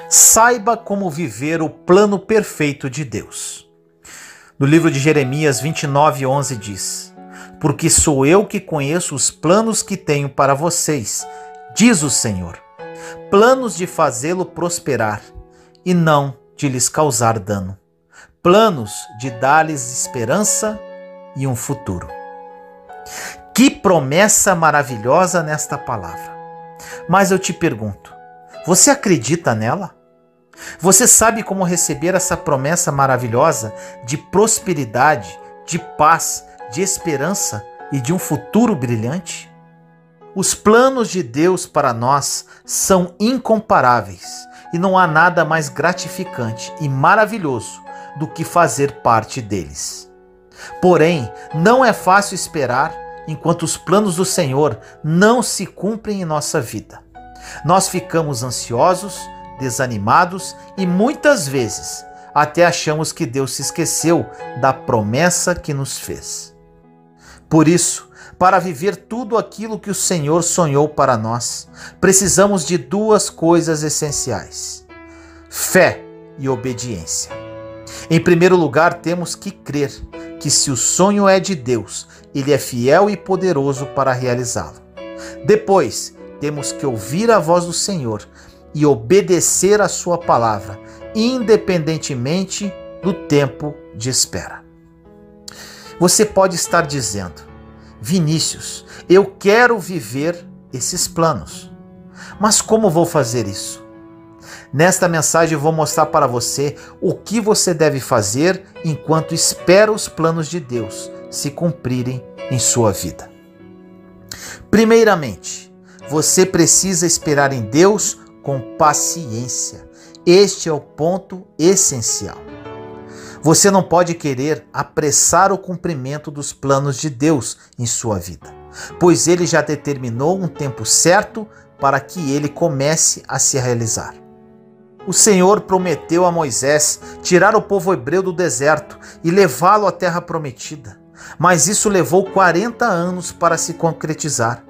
Saiba como viver o plano perfeito de Deus. No livro de Jeremias 29:11 diz: Porque sou eu que conheço os planos que tenho para vocês, diz o Senhor, planos de fazê-lo prosperar e não de lhes causar dano, planos de dar-lhes esperança e um futuro. Que promessa maravilhosa nesta palavra! Mas eu te pergunto, você acredita nela? Você sabe como receber essa promessa maravilhosa de prosperidade, de paz, de esperança e de um futuro brilhante? Os planos de Deus para nós são incomparáveis e não há nada mais gratificante e maravilhoso do que fazer parte deles. Porém, não é fácil esperar enquanto os planos do Senhor não se cumprem em nossa vida. Nós ficamos ansiosos, desanimados e muitas vezes até achamos que Deus se esqueceu da promessa que nos fez. Por isso, para viver tudo aquilo que o Senhor sonhou para nós, precisamos de duas coisas essenciais: fé e obediência. Em primeiro lugar, temos que crer que se o sonho é de Deus, Ele é fiel e poderoso para realizá-lo. Depois, temos que ouvir a voz do Senhor e obedecer a sua palavra, independentemente do tempo de espera. Você pode estar dizendo: Vinícius, eu quero viver esses planos, mas como vou fazer isso? Nesta mensagem eu vou mostrar para você o que você deve fazer enquanto espera os planos de Deus se cumprirem em sua vida. Primeiramente, você precisa esperar em Deus com paciência. Este é o ponto essencial. Você não pode querer apressar o cumprimento dos planos de Deus em sua vida, pois Ele já determinou um tempo certo para que ele comece a se realizar. O Senhor prometeu a Moisés tirar o povo hebreu do deserto e levá-lo à terra prometida, mas isso levou 40 anos para se concretizar.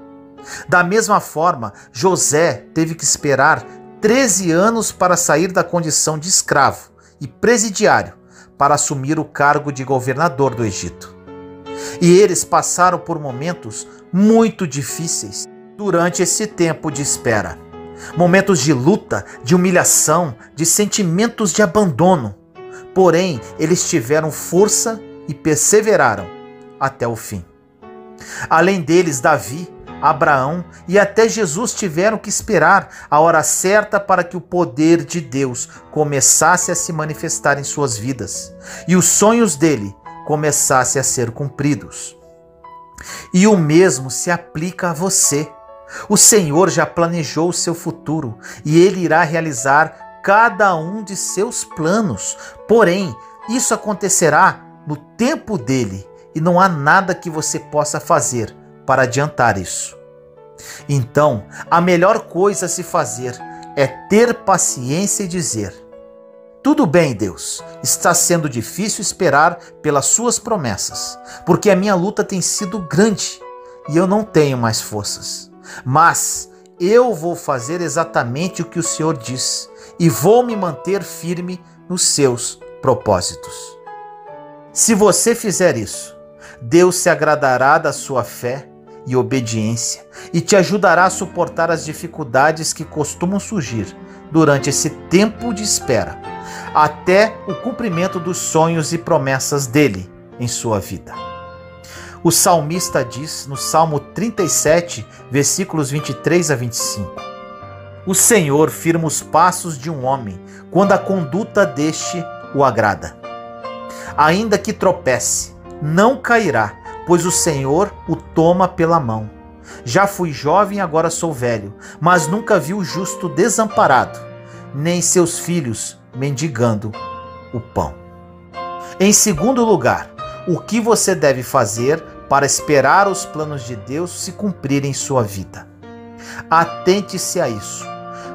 Da mesma forma, José teve que esperar 13 anos para sair da condição de escravo e presidiário para assumir o cargo de governador do Egito. E eles passaram por momentos muito difíceis durante esse tempo de espera. Momentos de luta, de humilhação, de sentimentos de abandono. Porém, eles tiveram força e perseveraram até o fim. Além deles, Davi, Abraão e até Jesus tiveram que esperar a hora certa para que o poder de Deus começasse a se manifestar em suas vidas e os sonhos dele começassem a ser cumpridos. E o mesmo se aplica a você. O Senhor já planejou o seu futuro e Ele irá realizar cada um de seus planos. Porém, isso acontecerá no tempo dele e não há nada que você possa fazer para adiantar isso. Então, a melhor coisa a se fazer é ter paciência e dizer: tudo bem, Deus, está sendo difícil esperar pelas suas promessas, porque a minha luta tem sido grande e eu não tenho mais forças. Mas eu vou fazer exatamente o que o Senhor diz e vou me manter firme nos seus propósitos. Se você fizer isso, Deus se agradará da sua fé e obediência e te ajudará a suportar as dificuldades que costumam surgir durante esse tempo de espera, até o cumprimento dos sonhos e promessas dele em sua vida. O salmista diz no Salmo 37, versículos 23 a 25: O Senhor firma os passos de um homem quando a conduta deste o agrada. Ainda que tropece, não cairá, pois o Senhor o toma pela mão. Já fui jovem, agora sou velho, mas nunca vi o justo desamparado, nem seus filhos mendigando o pão. Em segundo lugar, o que você deve fazer para esperar os planos de Deus se cumprirem em sua vida? Atente-se a isso.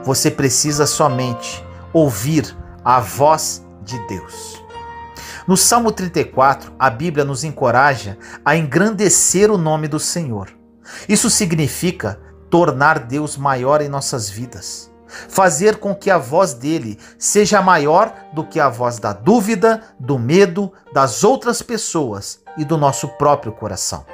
Você precisa somente ouvir a voz de Deus. No Salmo 34, a Bíblia nos encoraja a engrandecer o nome do Senhor. Isso significa tornar Deus maior em nossas vidas. fazer com que a voz dele seja maior do que a voz da dúvida, do medo, das outras pessoas e do nosso próprio coração.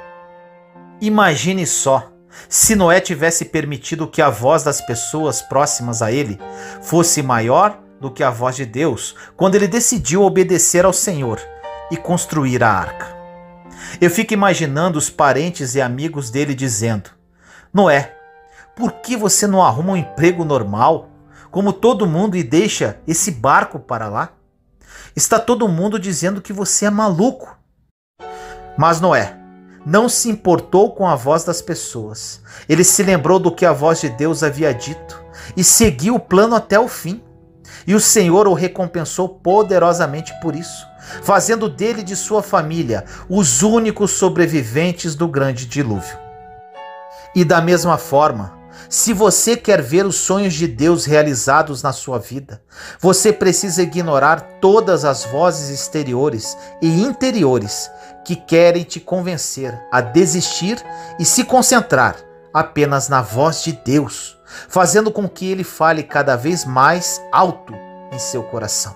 Imagine só, se Noé tivesse permitido que a voz das pessoas próximas a ele fosse maior do que a voz de Deus, quando ele decidiu obedecer ao Senhor e construir a arca. Eu fico imaginando os parentes e amigos dele dizendo: Noé, por que você não arruma um emprego normal, como todo mundo, e deixa esse barco para lá? Está todo mundo dizendo que você é maluco. Mas Noé não se importou com a voz das pessoas. Ele se lembrou do que a voz de Deus havia dito e seguiu o plano até o fim. E o Senhor o recompensou poderosamente por isso, fazendo dele e de sua família os únicos sobreviventes do grande dilúvio. E da mesma forma, se você quer ver os sonhos de Deus realizados na sua vida, você precisa ignorar todas as vozes exteriores e interiores que querem te convencer a desistir e se concentrar apenas na voz de Deus, fazendo com que ele fale cada vez mais alto em seu coração.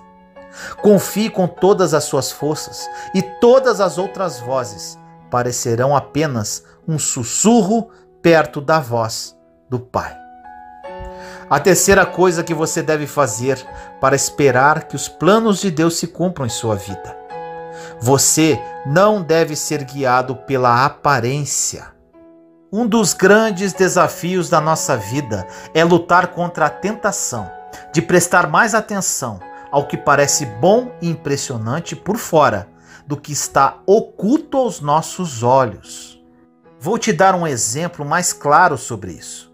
Confie com todas as suas forças e todas as outras vozes parecerão apenas um sussurro perto da voz do Pai. A terceira coisa que você deve fazer para esperar que os planos de Deus se cumpram em sua vida: você não deve ser guiado pela aparência. Um dos grandes desafios da nossa vida é lutar contra a tentação de prestar mais atenção ao que parece bom e impressionante por fora do que está oculto aos nossos olhos. Vou te dar um exemplo mais claro sobre isso.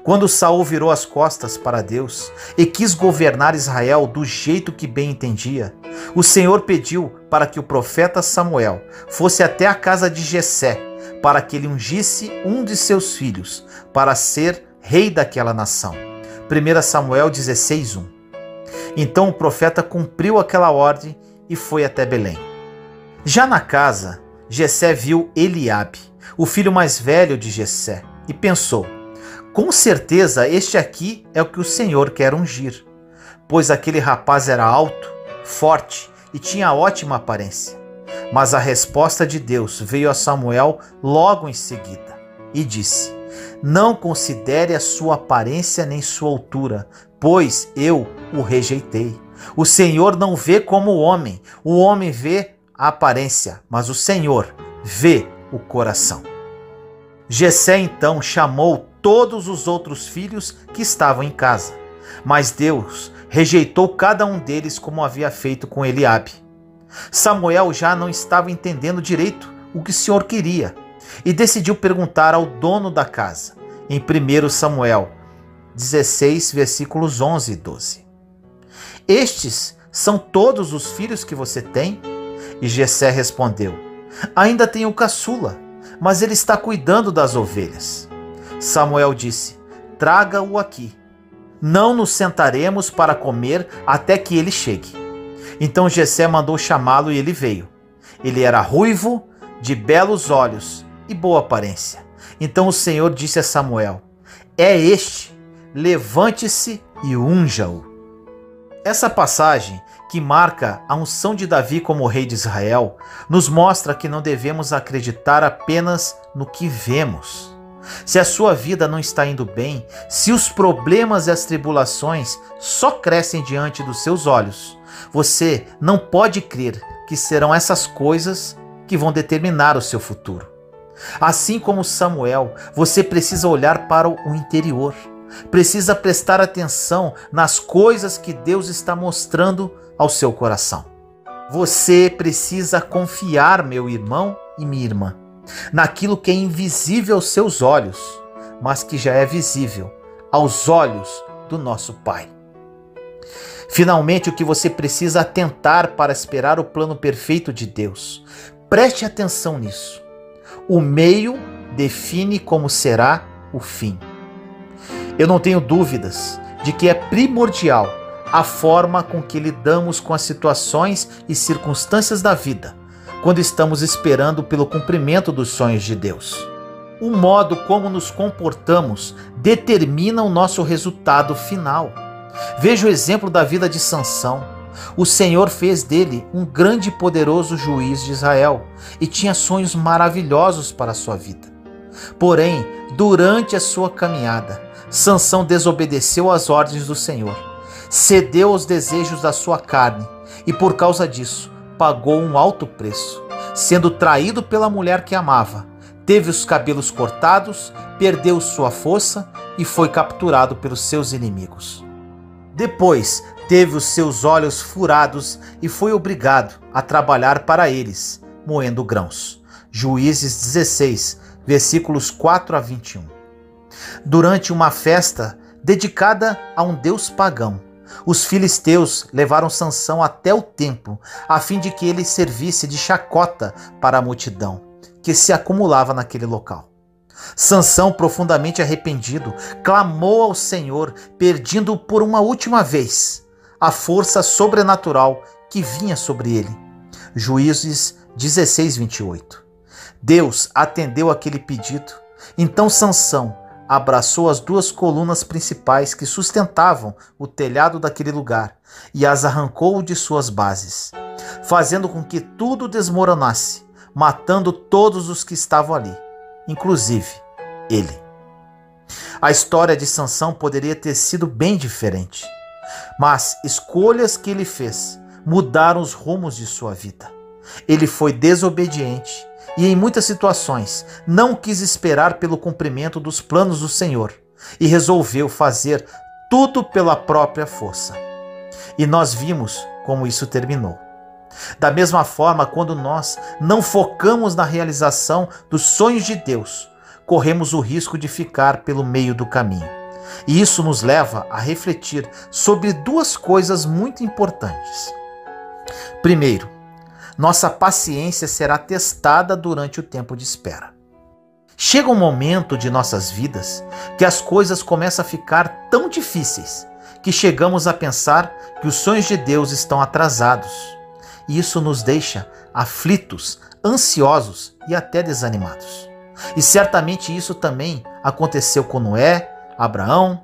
Quando Saul virou as costas para Deus e quis governar Israel do jeito que bem entendia, o Senhor pediu para que o profeta Samuel fosse até a casa de Jessé para que ele ungisse um de seus filhos para ser rei daquela nação. 1 Samuel 16:1. Então o profeta cumpriu aquela ordem e foi até Belém. Já na casa, Jessé viu Eliabe, o filho mais velho de Jessé, e pensou: com certeza este aqui é o que o Senhor quer ungir, pois aquele rapaz era alto, forte e tinha ótima aparência. Mas a resposta de Deus veio a Samuel logo em seguida e disse: não considere a sua aparência nem sua altura, pois eu o rejeitei. O Senhor não vê como o homem vê a aparência, mas o Senhor vê o coração. Jessé então chamou todos os outros filhos que estavam em casa, mas Deus rejeitou cada um deles como havia feito com Eliabe. Samuel já não estava entendendo direito o que o Senhor queria e decidiu perguntar ao dono da casa, em 1 Samuel 16, versículos 11 e 12. Estes são todos os filhos que você tem? E Jessé respondeu: ainda tenho o caçula, mas ele está cuidando das ovelhas. Samuel disse: traga-o aqui. Não nos sentaremos para comer até que ele chegue. Então Jessé mandou chamá-lo e ele veio. Ele era ruivo, de belos olhos e boa aparência. Então o Senhor disse a Samuel: é este, levante-se e unja-o. Essa passagem, que marca a unção de Davi como rei de Israel, nos mostra que não devemos acreditar apenas no que vemos. Se a sua vida não está indo bem, se os problemas e as tribulações só crescem diante dos seus olhos, você não pode crer que serão essas coisas que vão determinar o seu futuro. Assim como Samuel, você precisa olhar para o interior, precisa prestar atenção nas coisas que Deus está mostrando ao seu coração. Você precisa confiar, meu irmão e minha irmã, naquilo que é invisível aos seus olhos, mas que já é visível aos olhos do nosso Pai. Finalmente, o que você precisa atentar para esperar o plano perfeito de Deus. Preste atenção nisso. O meio define como será o fim. Eu não tenho dúvidas de que é primordial a forma com que lidamos com as situações e circunstâncias da vida, quando estamos esperando pelo cumprimento dos sonhos de Deus. O modo como nos comportamos determina o nosso resultado final. Veja o exemplo da vida de Sansão. O Senhor fez dele um grande e poderoso juiz de Israel e tinha sonhos maravilhosos para a sua vida. Porém, durante a sua caminhada, Sansão desobedeceu às ordens do Senhor, cedeu aos desejos da sua carne e, por causa disso, pagou um alto preço, sendo traído pela mulher que amava, teve os cabelos cortados, perdeu sua força e foi capturado pelos seus inimigos. Depois, teve os seus olhos furados e foi obrigado a trabalhar para eles, moendo grãos. Juízes 16, versículos 4 a 21. Durante uma festa dedicada a um deus pagão, os filisteus levaram Sansão até o templo, a fim de que ele servisse de chacota para a multidão que se acumulava naquele local. Sansão, profundamente arrependido, clamou ao Senhor, pedindo por uma última vez a força sobrenatural que vinha sobre ele. Juízes 16, 28. Deus atendeu aquele pedido. Então Sansão abraçou as duas colunas principais que sustentavam o telhado daquele lugar e as arrancou de suas bases, fazendo com que tudo desmoronasse, matando todos os que estavam ali, inclusive ele. A história de Sansão poderia ter sido bem diferente, mas escolhas que ele fez mudaram os rumos de sua vida. Ele foi desobediente e, em muitas situações, não quis esperar pelo cumprimento dos planos do Senhor e resolveu fazer tudo pela própria força. E nós vimos como isso terminou. Da mesma forma, quando nós não focamos na realização dos sonhos de Deus, corremos o risco de ficar pelo meio do caminho. E isso nos leva a refletir sobre duas coisas muito importantes. Primeiro, nossa paciência será testada durante o tempo de espera. Chega um momento de nossas vidas que as coisas começam a ficar tão difíceis que chegamos a pensar que os sonhos de Deus estão atrasados. E isso nos deixa aflitos, ansiosos e até desanimados. E certamente isso também aconteceu com Noé, Abraão,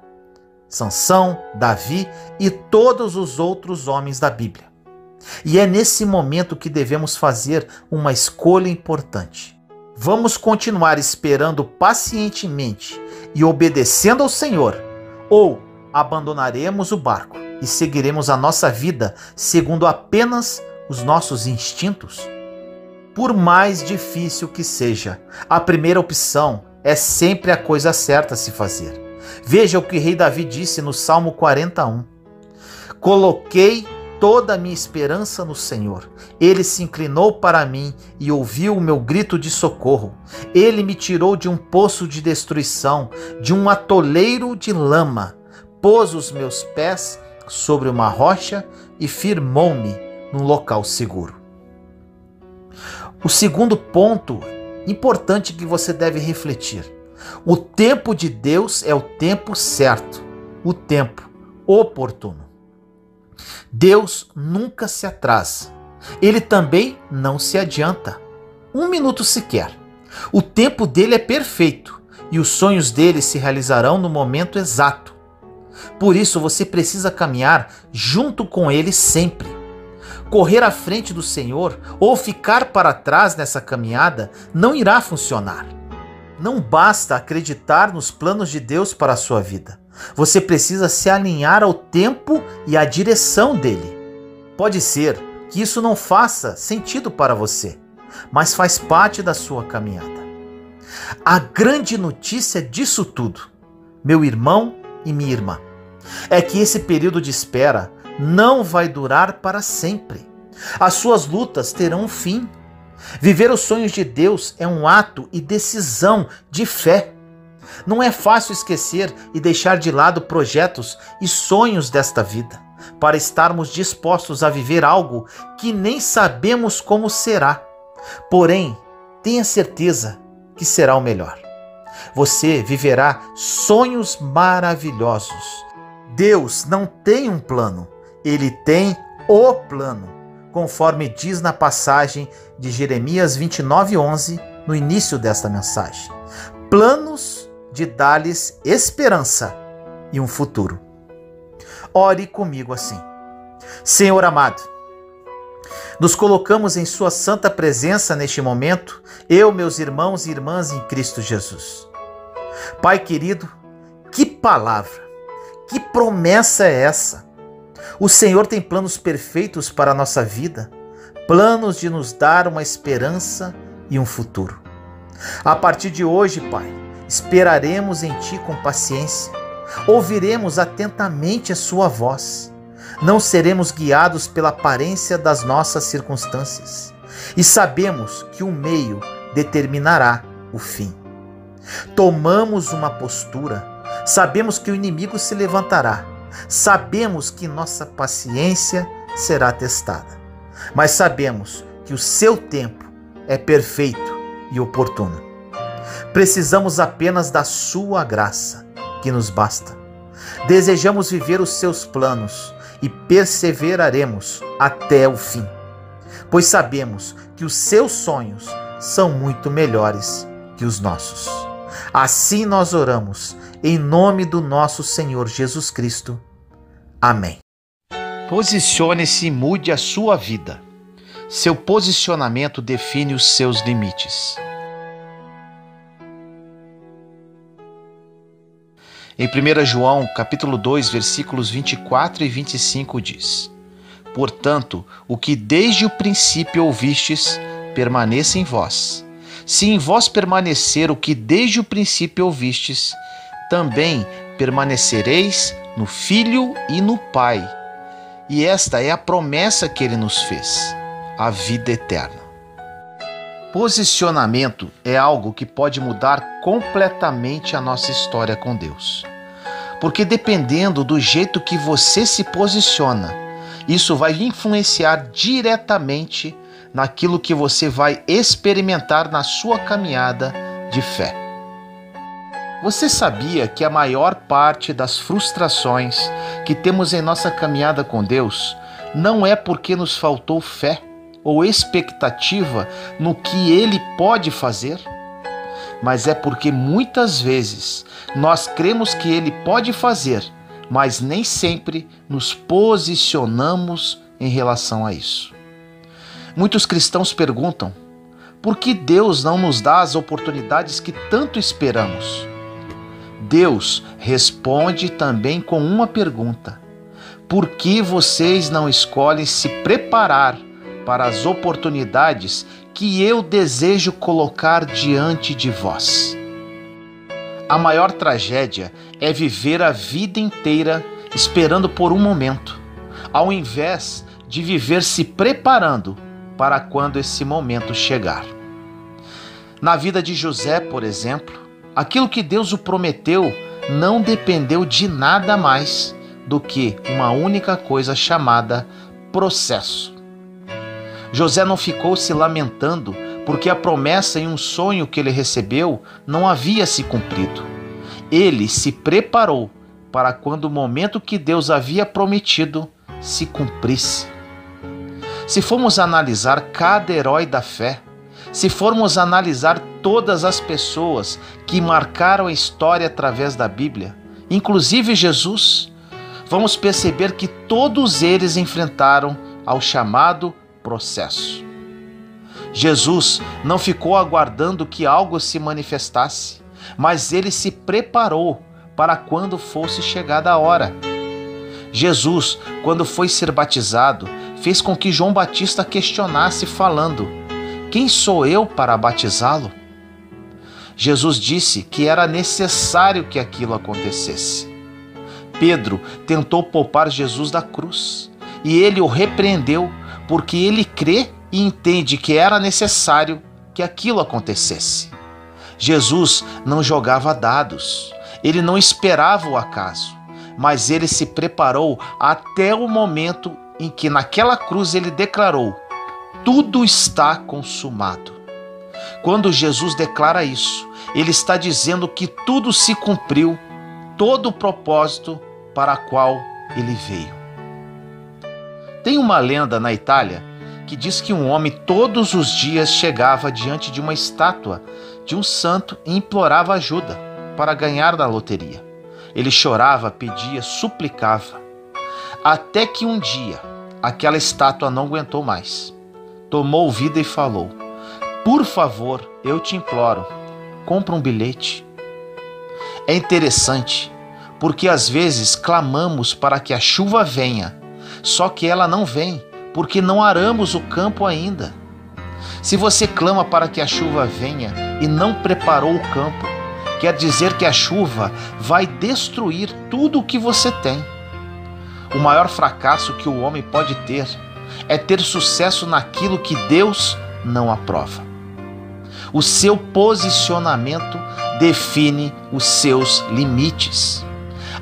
Sansão, Davi e todos os outros homens da Bíblia. E é nesse momento que devemos fazer uma escolha importante. Vamos continuar esperando pacientemente e obedecendo ao Senhor, ou abandonaremos o barco e seguiremos a nossa vida segundo apenas os nossos instintos? Por mais difícil que seja, a primeira opção é sempre a coisa certa a se fazer. Veja o que o rei Davi disse no Salmo 41. Coloquei toda a minha esperança no Senhor. Ele se inclinou para mim e ouviu o meu grito de socorro. Ele me tirou de um poço de destruição, de um atoleiro de lama. Pôs os meus pés sobre uma rocha e firmou-me num local seguro. O segundo ponto importante que você deve refletir: o tempo de Deus é o tempo certo, o tempo oportuno. Deus nunca se atrasa. Ele também não se adianta, um minuto sequer. O tempo dele é perfeito e os sonhos dele se realizarão no momento exato. Por isso você precisa caminhar junto com ele sempre. Correr à frente do Senhor ou ficar para trás nessa caminhada não irá funcionar. Não basta acreditar nos planos de Deus para a sua vida. Você precisa se alinhar ao tempo e à direção dele. Pode ser que isso não faça sentido para você, mas faz parte da sua caminhada. A grande notícia disso tudo, meu irmão e minha irmã, é que esse período de espera não vai durar para sempre. As suas lutas terão um fim. Viver os sonhos de Deus é um ato e decisão de fé. Não é fácil esquecer e deixar de lado projetos e sonhos desta vida, para estarmos dispostos a viver algo que nem sabemos como será. Porém, tenha certeza que será o melhor. Você viverá sonhos maravilhosos. Deus não tem um plano, Ele tem o plano, conforme diz na passagem de Jeremias 29:11, no início desta mensagem. planos de dar-lhes esperança e um futuro. Ore comigo assim. Senhor amado, nos colocamos em sua santa presença neste momento, eu, meus irmãos e irmãs em Cristo Jesus. Pai querido, que palavra, que promessa é essa? O Senhor tem planos perfeitos para a nossa vida, planos de nos dar uma esperança e um futuro. A partir de hoje, Pai, esperaremos em Ti com paciência, ouviremos atentamente a Sua voz, não seremos guiados pela aparência das nossas circunstâncias e sabemos que o meio determinará o fim. Tomamos uma postura, sabemos que o inimigo se levantará, sabemos que nossa paciência será testada, mas sabemos que o seu tempo é perfeito e oportuno. Precisamos apenas da sua graça, que nos basta. Desejamos viver os seus planos e perseveraremos até o fim, pois sabemos que os seus sonhos são muito melhores que os nossos. Assim nós oramos, em nome do nosso Senhor Jesus Cristo. Amém. Posicione-se e mude a sua vida. Seu posicionamento define os seus limites. Em 1 João, capítulo 2, versículos 24 e 25 diz: Portanto, o que desde o princípio ouvistes, permaneça em vós. Se em vós permanecer o que desde o princípio ouvistes, também permanecereis no Filho e no Pai. E esta é a promessa que ele nos fez, a vida eterna. Posicionamento é algo que pode mudar completamente a nossa história com Deus. Porque dependendo do jeito que você se posiciona, isso vai influenciar diretamente naquilo que você vai experimentar na sua caminhada de fé. Você sabia que a maior parte das frustrações que temos em nossa caminhada com Deus não é porque nos faltou fé ou expectativa no que Ele pode fazer? Mas é porque muitas vezes nós cremos que Ele pode fazer, mas nem sempre nos posicionamos em relação a isso. Muitos cristãos perguntam: por que Deus não nos dá as oportunidades que tanto esperamos? Deus responde também com uma pergunta: por que vocês não escolhem se preparar para as oportunidades que eu desejo colocar diante de vós? A maior tragédia é viver a vida inteira esperando por um momento, ao invés de viver se preparando para quando esse momento chegar. Na vida de José, por exemplo, aquilo que Deus o prometeu não dependeu de nada mais do que uma única coisa chamada processo. José não ficou se lamentando porque a promessa em um sonho que ele recebeu não havia se cumprido. Ele se preparou para quando o momento que Deus havia prometido se cumprisse. Se formos analisar cada herói da fé, se formos analisar todas as pessoas que marcaram a história através da Bíblia, inclusive Jesus, vamos perceber que todos eles enfrentaram ao chamado processo. Jesus não ficou aguardando que algo se manifestasse, mas ele se preparou para quando fosse chegada a hora. Jesus, quando foi ser batizado, fez com que João Batista questionasse, falando: quem sou eu para batizá-lo? Jesus disse que era necessário que aquilo acontecesse. Pedro tentou poupar Jesus da cruz e ele o repreendeu porque ele crê e entende que era necessário que aquilo acontecesse. Jesus não jogava dados, ele não esperava o acaso, mas ele se preparou até o momento em que naquela cruz ele declarou: tudo está consumado. Quando Jesus declara isso, ele está dizendo que tudo se cumpriu, todo o propósito para o qual ele veio. Tem uma lenda na Itália que diz que um homem todos os dias chegava diante de uma estátua de um santo e implorava ajuda para ganhar na loteria. Ele chorava, pedia, suplicava. Até que um dia, aquela estátua não aguentou mais. Tomou vida e falou: por favor, eu te imploro, compra um bilhete. É interessante, porque às vezes clamamos para que a chuva venha, só que ela não vem, porque não aramos o campo ainda. Se você clama para que a chuva venha e não preparou o campo, quer dizer que a chuva vai destruir tudo o que você tem. O maior fracasso que o homem pode ter é ter sucesso naquilo que Deus não aprova. O seu posicionamento define os seus limites.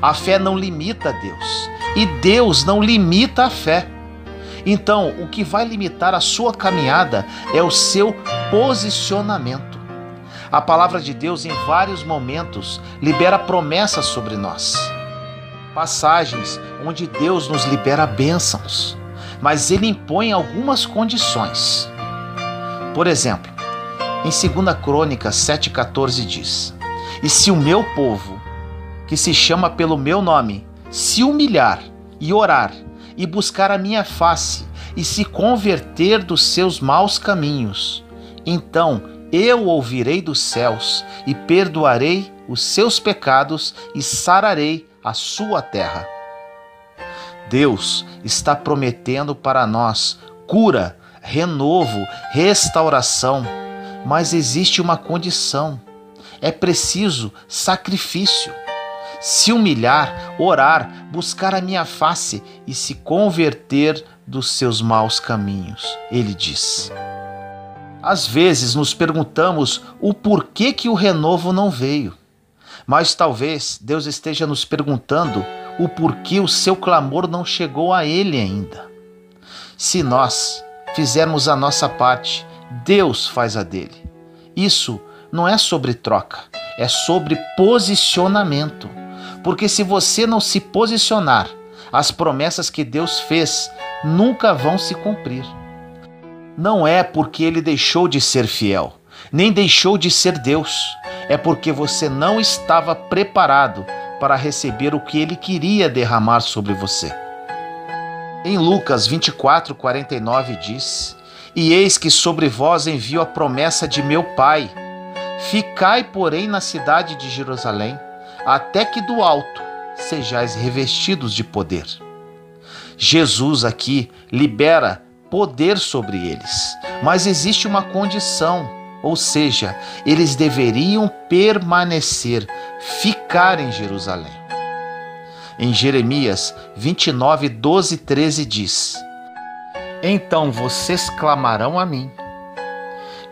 A fé não limita Deus e Deus não limita a fé. Então, o que vai limitar a sua caminhada é o seu posicionamento. A palavra de Deus, em vários momentos, libera promessas sobre nós. Passagens onde Deus nos libera bênçãos, mas Ele impõe algumas condições. Por exemplo, em 2 Crônicas 7,14 diz: e se o meu povo, que se chama pelo meu nome, se humilhar e orar, e buscar a minha face, e se converter dos seus maus caminhos, então eu ouvirei dos céus, e perdoarei os seus pecados, e sararei a sua terra. Deus está prometendo para nós cura, renovo, restauração, mas existe uma condição: é preciso sacrifício. Se humilhar, orar, buscar a minha face e se converter dos seus maus caminhos, ele diz. Às vezes nos perguntamos o porquê que o renovo não veio, mas talvez Deus esteja nos perguntando o porquê o seu clamor não chegou a ele ainda. Se nós fizermos a nossa parte, Deus faz a dele. Isso não é sobre troca, é sobre posicionamento. Porque se você não se posicionar, as promessas que Deus fez nunca vão se cumprir. Não é porque Ele deixou de ser fiel, nem deixou de ser Deus. É porque você não estava preparado para receber o que Ele queria derramar sobre você. Em Lucas 24:49 diz: e eis que sobre vós envio a promessa de meu Pai. Ficai, porém, na cidade de Jerusalém, até que do alto sejais revestidos de poder. Jesus aqui libera poder sobre eles, mas existe uma condição, ou seja, eles deveriam permanecer, ficar em Jerusalém. Em Jeremias 29:12-13 diz: então vocês clamarão a mim,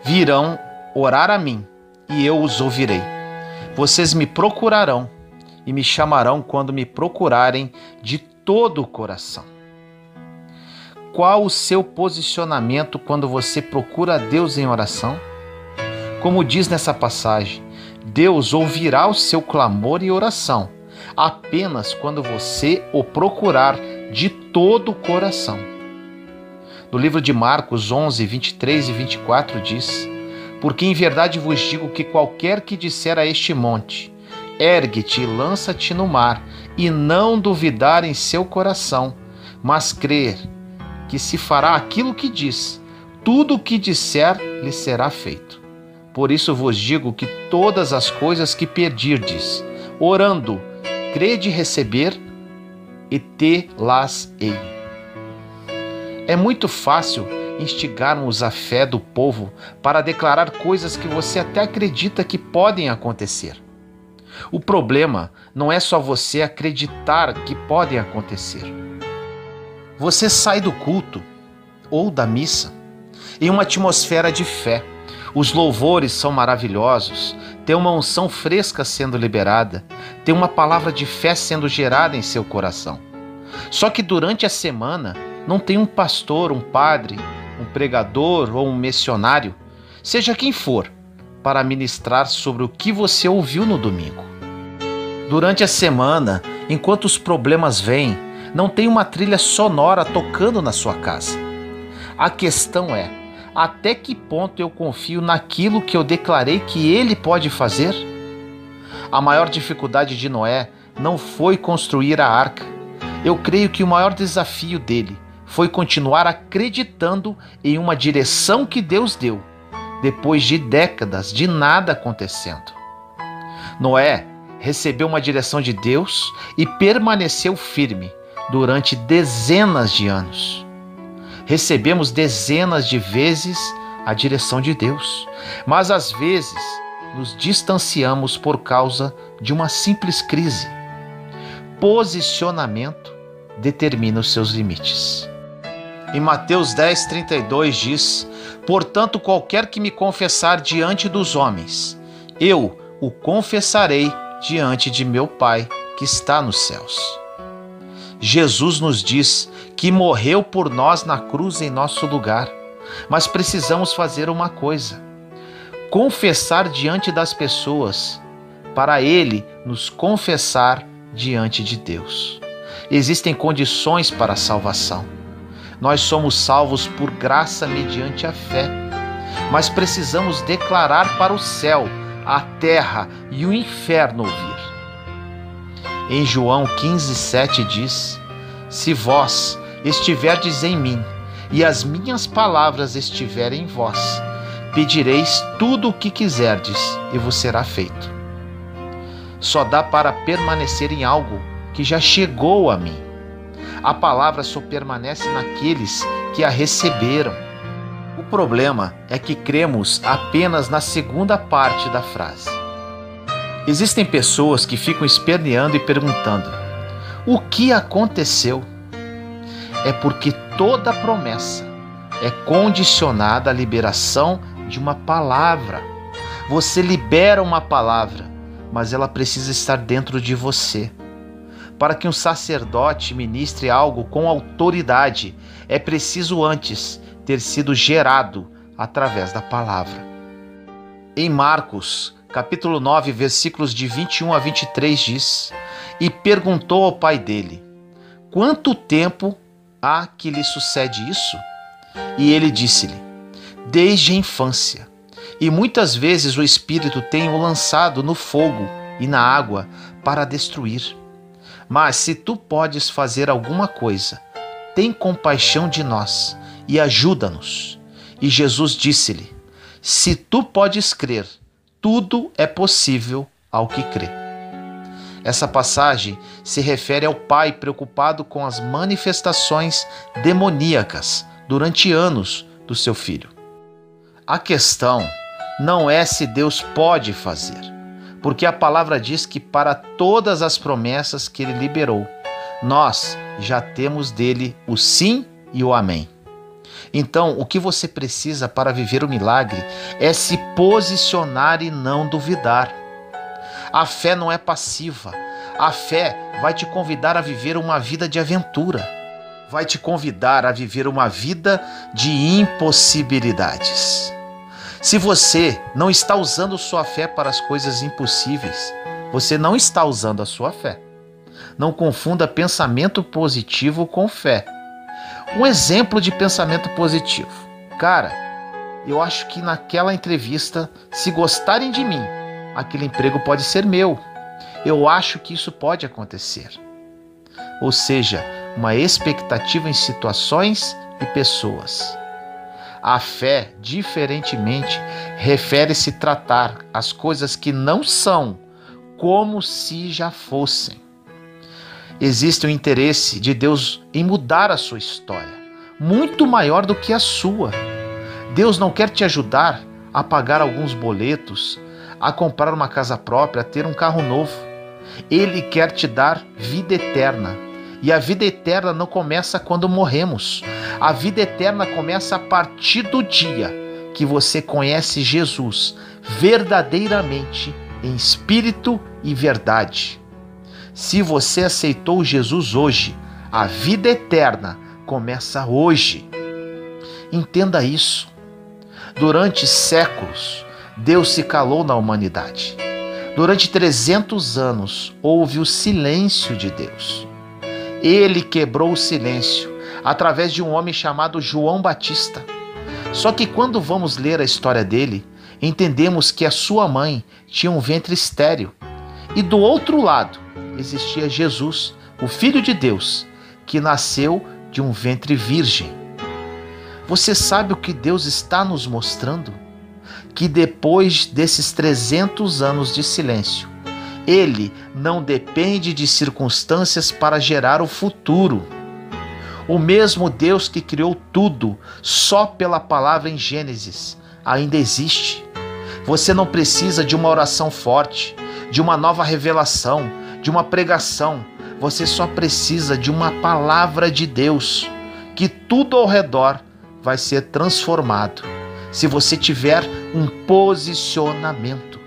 virão orar a mim, e eu os ouvirei. Vocês me procurarão e me chamarão quando me procurarem de todo o coração. Qual o seu posicionamento quando você procura a Deus em oração? Como diz nessa passagem, Deus ouvirá o seu clamor e oração apenas quando você o procurar de todo o coração. No livro de Marcos 11:23-24 diz: porque em verdade vos digo que qualquer que disser a este monte, ergue-te e lança-te no mar, e não duvidar em seu coração, mas crer que se fará aquilo que diz, tudo o que disser lhe será feito. Por isso vos digo que todas as coisas que pedirdes, orando, crede receber, e tê-las-ei. É muito fácil instigarmos a fé do povo para declarar coisas que você até acredita que podem acontecer. O problema não é só você acreditar que podem acontecer. Você sai do culto ou da missa em uma atmosfera de fé. Os louvores são maravilhosos, tem uma unção fresca sendo liberada, tem uma palavra de fé sendo gerada em seu coração. Só que durante a semana não tem um pastor, um padre, um pregador ou um missionário, seja quem for, para ministrar sobre o que você ouviu no domingo. Durante a semana, enquanto os problemas vêm, não tem uma trilha sonora tocando na sua casa. A questão é, até que ponto eu confio naquilo que eu declarei que ele pode fazer? A maior dificuldade de Noé não foi construir a arca. Eu creio que o maior desafio dele foi continuar acreditando em uma direção que Deus deu, depois de décadas de nada acontecendo. Noé recebeu uma direção de Deus e permaneceu firme durante dezenas de anos. Recebemos dezenas de vezes a direção de Deus, mas às vezes nos distanciamos por causa de uma simples crise. Posicionamento determina os seus limites. Em Mateus 10:32 diz: portanto, qualquer que me confessar diante dos homens, eu o confessarei diante de meu Pai que está nos céus. Jesus nos diz que morreu por nós na cruz em nosso lugar, mas precisamos fazer uma coisa: confessar diante das pessoas, para Ele nos confessar diante de Deus. Existem condições para a salvação. Nós somos salvos por graça mediante a fé, mas precisamos declarar para o céu, a terra e o inferno ouvir. Em João 15:7 diz: se vós estiverdes em mim e as minhas palavras estiverem em vós, pedireis tudo o que quiserdes e vos será feito. Só dá para permanecer em algo que já chegou a mim. A palavra só permanece naqueles que a receberam. O problema é que cremos apenas na segunda parte da frase. Existem pessoas que ficam esperneando e perguntando: o que aconteceu? É porque toda promessa é condicionada à liberação de uma palavra. Você libera uma palavra, mas ela precisa estar dentro de você. Para que um sacerdote ministre algo com autoridade, é preciso antes ter sido gerado através da palavra. Em Marcos, capítulo 9, versículos de 21 a 23 diz: e perguntou ao pai dele: quanto tempo há que lhe sucede isso? E ele disse-lhe: desde a infância, e muitas vezes o Espírito tem o lançado no fogo e na água para destruir. Mas se tu podes fazer alguma coisa, tem compaixão de nós e ajuda-nos. E Jesus disse-lhe: se tu podes crer, tudo é possível ao que crê. Essa passagem se refere ao pai preocupado com as manifestações demoníacas durante anos do seu filho. A questão não é se Deus pode fazer, porque a palavra diz que para todas as promessas que ele liberou, nós já temos dele o sim e o amém. Então, o que você precisa para viver o milagre é se posicionar e não duvidar. A fé não é passiva. A fé vai te convidar a viver uma vida de aventura. Vai te convidar a viver uma vida de impossibilidades. Se você não está usando sua fé para as coisas impossíveis, você não está usando a sua fé. Não confunda pensamento positivo com fé. Um exemplo de pensamento positivo: cara, eu acho que naquela entrevista, se gostarem de mim, aquele emprego pode ser meu. Eu acho que isso pode acontecer. Ou seja, uma expectativa em situações e pessoas. A fé, diferentemente, refere-se a tratar as coisas que não são como se já fossem. Existe um interesse de Deus em mudar a sua história, muito maior do que a sua. Deus não quer te ajudar a pagar alguns boletos, a comprar uma casa própria, a ter um carro novo. Ele quer te dar vida eterna. E a vida eterna não começa quando morremos. A vida eterna começa a partir do dia que você conhece Jesus verdadeiramente, em espírito e verdade. Se você aceitou Jesus hoje, a vida eterna começa hoje. Entenda isso. Durante séculos, Deus se calou na humanidade. Durante 300 anos, houve o silêncio de Deus. Ele quebrou o silêncio através de um homem chamado João Batista. Só que quando vamos ler a história dele, entendemos que a sua mãe tinha um ventre estéril. E do outro lado existia Jesus, o Filho de Deus, que nasceu de um ventre virgem. Você sabe o que Deus está nos mostrando? Que depois desses 300 anos de silêncio, Ele não depende de circunstâncias para gerar o futuro. O mesmo Deus que criou tudo só pela palavra em Gênesis ainda existe. Você não precisa de uma oração forte, de uma nova revelação, de uma pregação. Você só precisa de uma palavra de Deus, que tudo ao redor vai ser transformado, se você tiver um posicionamento.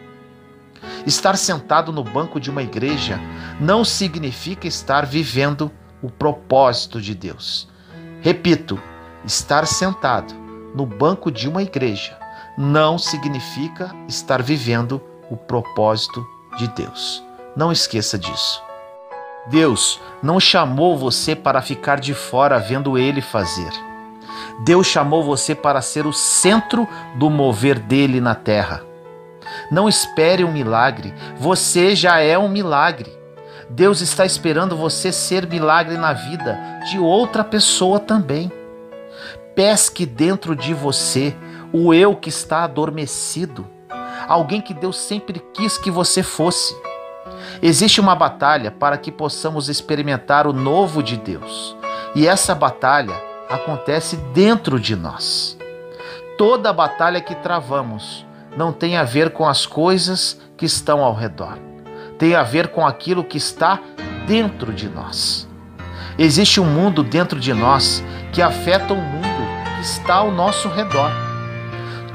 Estar sentado no banco de uma igreja não significa estar vivendo o propósito de Deus. Repito, estar sentado no banco de uma igreja não significa estar vivendo o propósito de Deus. Não esqueça disso. Deus não chamou você para ficar de fora vendo Ele fazer. Deus chamou você para ser o centro do mover dele na terra. Não espere um milagre, você já é um milagre. Deus está esperando você ser milagre na vida de outra pessoa também. Pesque dentro de você o eu que está adormecido, alguém que Deus sempre quis que você fosse. Existe uma batalha para que possamos experimentar o novo de Deus, e essa batalha acontece dentro de nós. Toda a batalha que travamos não tem a ver com as coisas que estão ao redor, tem a ver com aquilo que está dentro de nós. Existe um mundo dentro de nós que afeta o mundo que está ao nosso redor.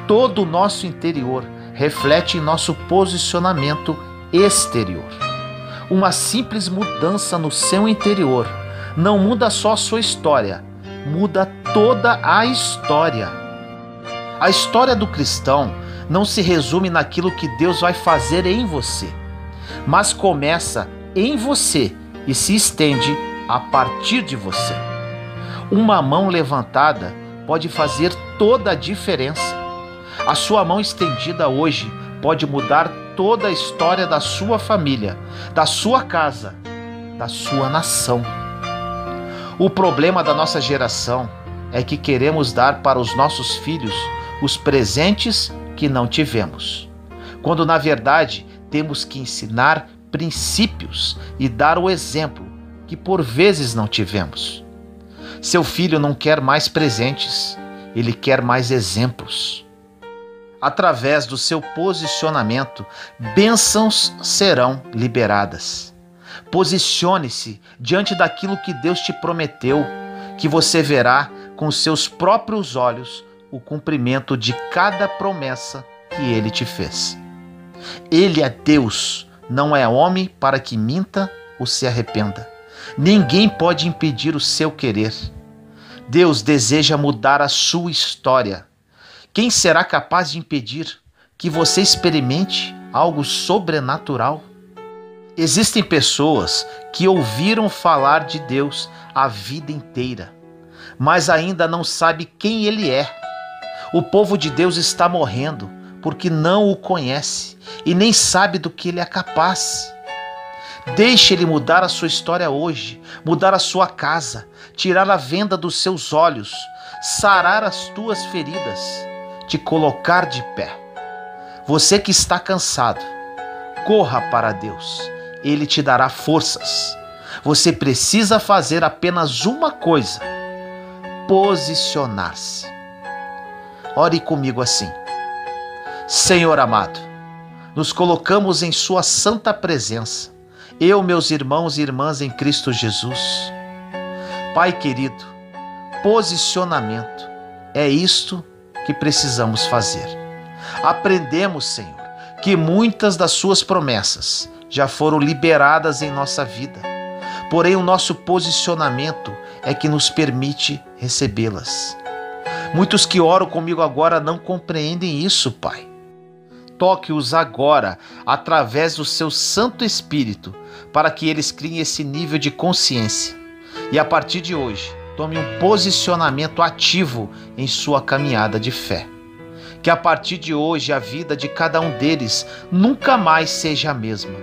Todo o nosso interior reflete em nosso posicionamento exterior. Uma simples mudança no seu interior não muda só a sua história, muda toda a história. A história do cristão não se resume naquilo que Deus vai fazer em você, mas começa em você e se estende a partir de você. Uma mão levantada pode fazer toda a diferença. A sua mão estendida hoje pode mudar toda a história da sua família, da sua casa, da sua nação. O problema da nossa geração é que queremos dar para os nossos filhos os presentes que não tivemos, quando na verdade temos que ensinar princípios e dar o exemplo que por vezes não tivemos. Seu filho não quer mais presentes, ele quer mais exemplos. Através do seu posicionamento, bênçãos serão liberadas. Posicione-se diante daquilo que Deus te prometeu, que você verá com seus próprios olhos o cumprimento de cada promessa que Ele te fez. Ele é Deus, não é homem para que minta ou se arrependa. Ninguém pode impedir o seu querer. Deus deseja mudar a sua história. Quem será capaz de impedir que você experimente algo sobrenatural? Existem pessoas que ouviram falar de Deus a vida inteira, mas ainda não sabem quem Ele é. O povo de Deus está morrendo porque não o conhece e nem sabe do que Ele é capaz. Deixe Ele mudar a sua história hoje, mudar a sua casa, tirar a venda dos seus olhos, sarar as tuas feridas, te colocar de pé. Você que está cansado, corra para Deus. Ele te dará forças. Você precisa fazer apenas uma coisa: posicionar-se. Ore comigo assim: Senhor amado, nos colocamos em Sua santa presença, eu, meus irmãos e irmãs em Cristo Jesus. Pai querido, posicionamento é isto que precisamos fazer. Aprendemos, Senhor, que muitas das Suas promessas já foram liberadas em nossa vida, porém o nosso posicionamento é que nos permite recebê-las. Muitos que oram comigo agora não compreendem isso, Pai. Toque-os agora através do Seu Santo Espírito para que eles criem esse nível de consciência. E a partir de hoje, tome um posicionamento ativo em sua caminhada de fé. Que a partir de hoje a vida de cada um deles nunca mais seja a mesma.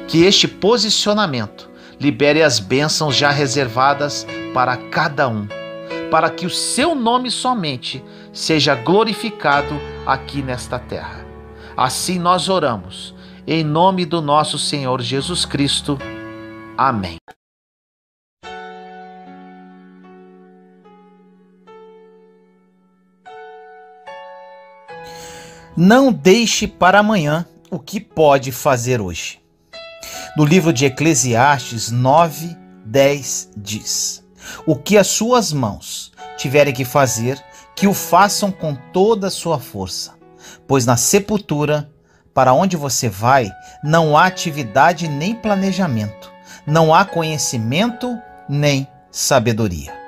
Que este posicionamento libere as bênçãos já reservadas para cada um, para que o seu nome somente seja glorificado aqui nesta terra. Assim nós oramos, em nome do nosso Senhor Jesus Cristo. Amém. Não deixe para amanhã o que pode fazer hoje. No livro de Eclesiastes 9:10 diz: o que as suas mãos tiverem que fazer, que o façam com toda a sua força, pois na sepultura, para onde você vai, não há atividade nem planejamento, não há conhecimento nem sabedoria.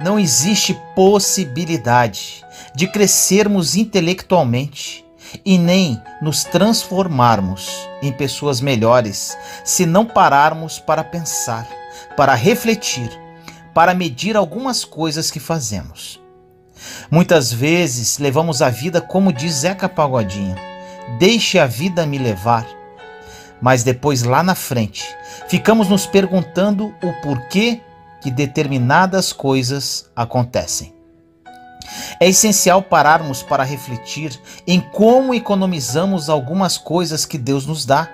Não existe possibilidade de crescermos intelectualmente e nem nos transformarmos em pessoas melhores se não pararmos para pensar, para refletir, para medir algumas coisas que fazemos. Muitas vezes levamos a vida como diz Zeca Pagodinho: deixe a vida me levar. Mas depois, lá na frente, ficamos nos perguntando o porquê que determinadas coisas acontecem. É essencial pararmos para refletir em como economizamos algumas coisas que Deus nos dá.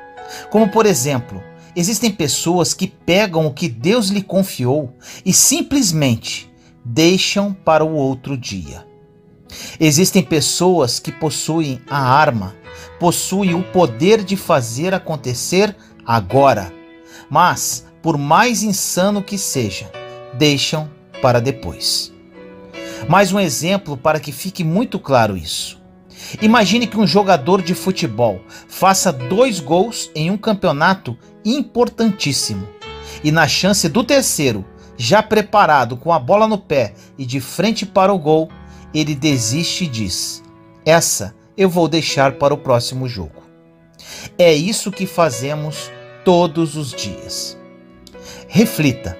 Como, por exemplo, existem pessoas que pegam o que Deus lhe confiou e simplesmente deixam para o outro dia. Existem pessoas que possuem a arma, possuem o poder de fazer acontecer agora, mas, por mais insano que seja, deixam para depois. Mais um exemplo para que fique muito claro isso. Imagine que um jogador de futebol faça 2 gols em um campeonato importantíssimo e na chance do terceiro, já preparado com a bola no pé e de frente para o gol, ele desiste e diz: essa eu vou deixar para o próximo jogo. É isso que fazemos todos os dias. Reflita.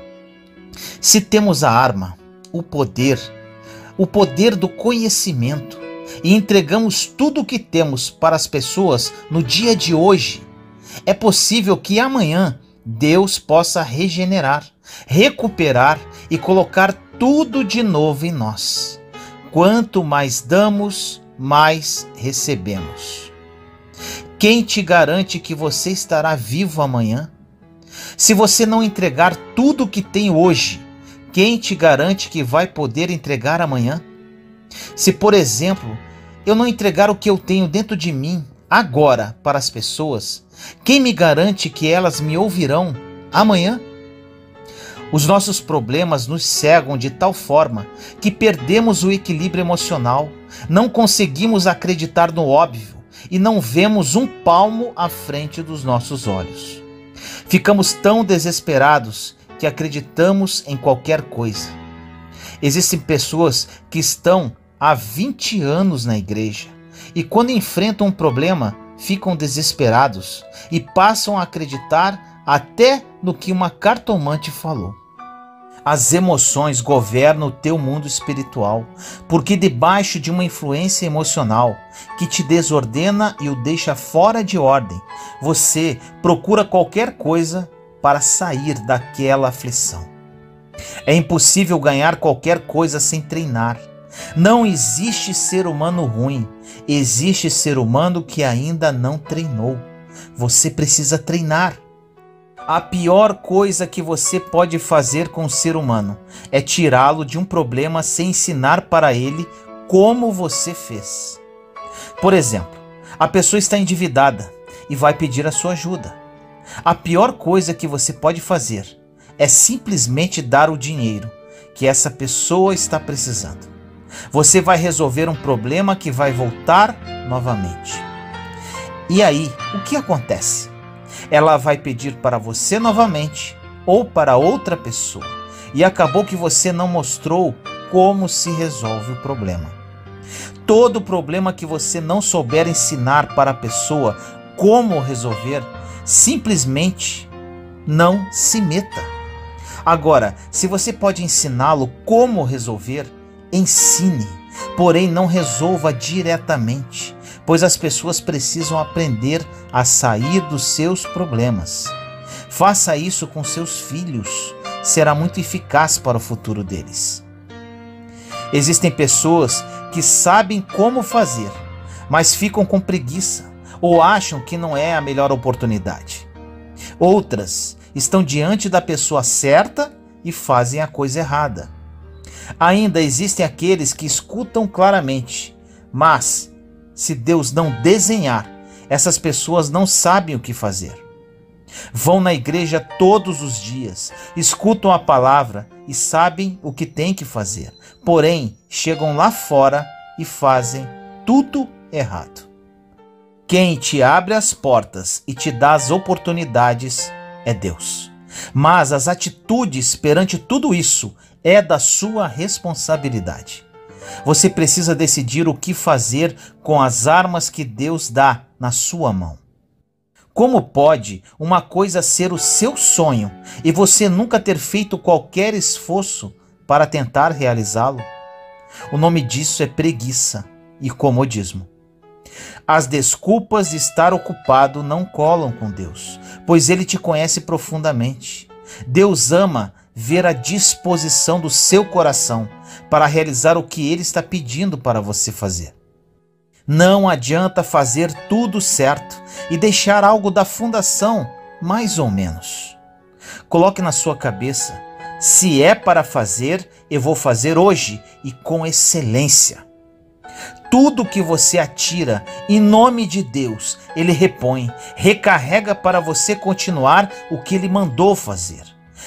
Se temos a arma, o poder do conhecimento e entregamos tudo o que temos para as pessoas no dia de hoje, é possível que amanhã Deus possa regenerar, recuperar e colocar tudo de novo em nós. Quanto mais damos, mais recebemos. Quem te garante que você estará vivo amanhã? Se você não entregar tudo o que tem hoje, quem te garante que vai poder entregar amanhã? Se, por exemplo, eu não entregar o que eu tenho dentro de mim agora para as pessoas, quem me garante que elas me ouvirão amanhã? Os nossos problemas nos cegam de tal forma que perdemos o equilíbrio emocional, não conseguimos acreditar no óbvio e não vemos um palmo à frente dos nossos olhos. Ficamos tão desesperados que acreditamos em qualquer coisa. Existem pessoas que estão há 20 anos na igreja e quando enfrentam um problema ficam desesperados e passam a acreditar até no que uma cartomante falou. As emoções governam o teu mundo espiritual, porque debaixo de uma influência emocional que te desordena e o deixa fora de ordem, você procura qualquer coisa para sair daquela aflição. É impossível ganhar qualquer coisa sem treinar. Não existe ser humano ruim, existe ser humano que ainda não treinou. Você precisa treinar. A pior coisa que você pode fazer com o ser humano é tirá-lo de um problema sem ensinar para ele como você fez. Por exemplo, a pessoa está endividada e vai pedir a sua ajuda. A pior coisa que você pode fazer é simplesmente dar o dinheiro que essa pessoa está precisando. Você vai resolver um problema que vai voltar novamente. E aí, o que acontece? Ela vai pedir para você novamente ou para outra pessoa. E acabou que você não mostrou como se resolve o problema. Todo problema que você não souber ensinar para a pessoa como resolver, simplesmente não se meta. Agora, se você pode ensiná-lo como resolver, ensine, porém não resolva diretamente, pois as pessoas precisam aprender a sair dos seus problemas. Faça isso com seus filhos, será muito eficaz para o futuro deles. Existem pessoas que sabem como fazer, mas ficam com preguiça ou acham que não é a melhor oportunidade. Outras estão diante da pessoa certa e fazem a coisa errada. Ainda existem aqueles que escutam claramente, mas se Deus não desenhar, essas pessoas não sabem o que fazer. Vão na igreja todos os dias, escutam a palavra e sabem o que têm que fazer, porém chegam lá fora e fazem tudo errado. Quem te abre as portas e te dá as oportunidades é Deus. Mas as atitudes perante tudo isso é da sua responsabilidade. Você precisa decidir o que fazer com as armas que Deus dá na sua mão. Como pode uma coisa ser o seu sonho e você nunca ter feito qualquer esforço para tentar realizá-lo? O nome disso é preguiça e comodismo. As desculpas de estar ocupado não colam com Deus, pois Ele te conhece profundamente. Deus ama ver a disposição do seu coração para realizar o que Ele está pedindo para você fazer. Não adianta fazer tudo certo e deixar algo da fundação mais ou menos. Coloque na sua cabeça, se é para fazer, eu vou fazer hoje e com excelência. Tudo que você atira, em nome de Deus, Ele repõe, recarrega para você continuar o que Ele mandou fazer.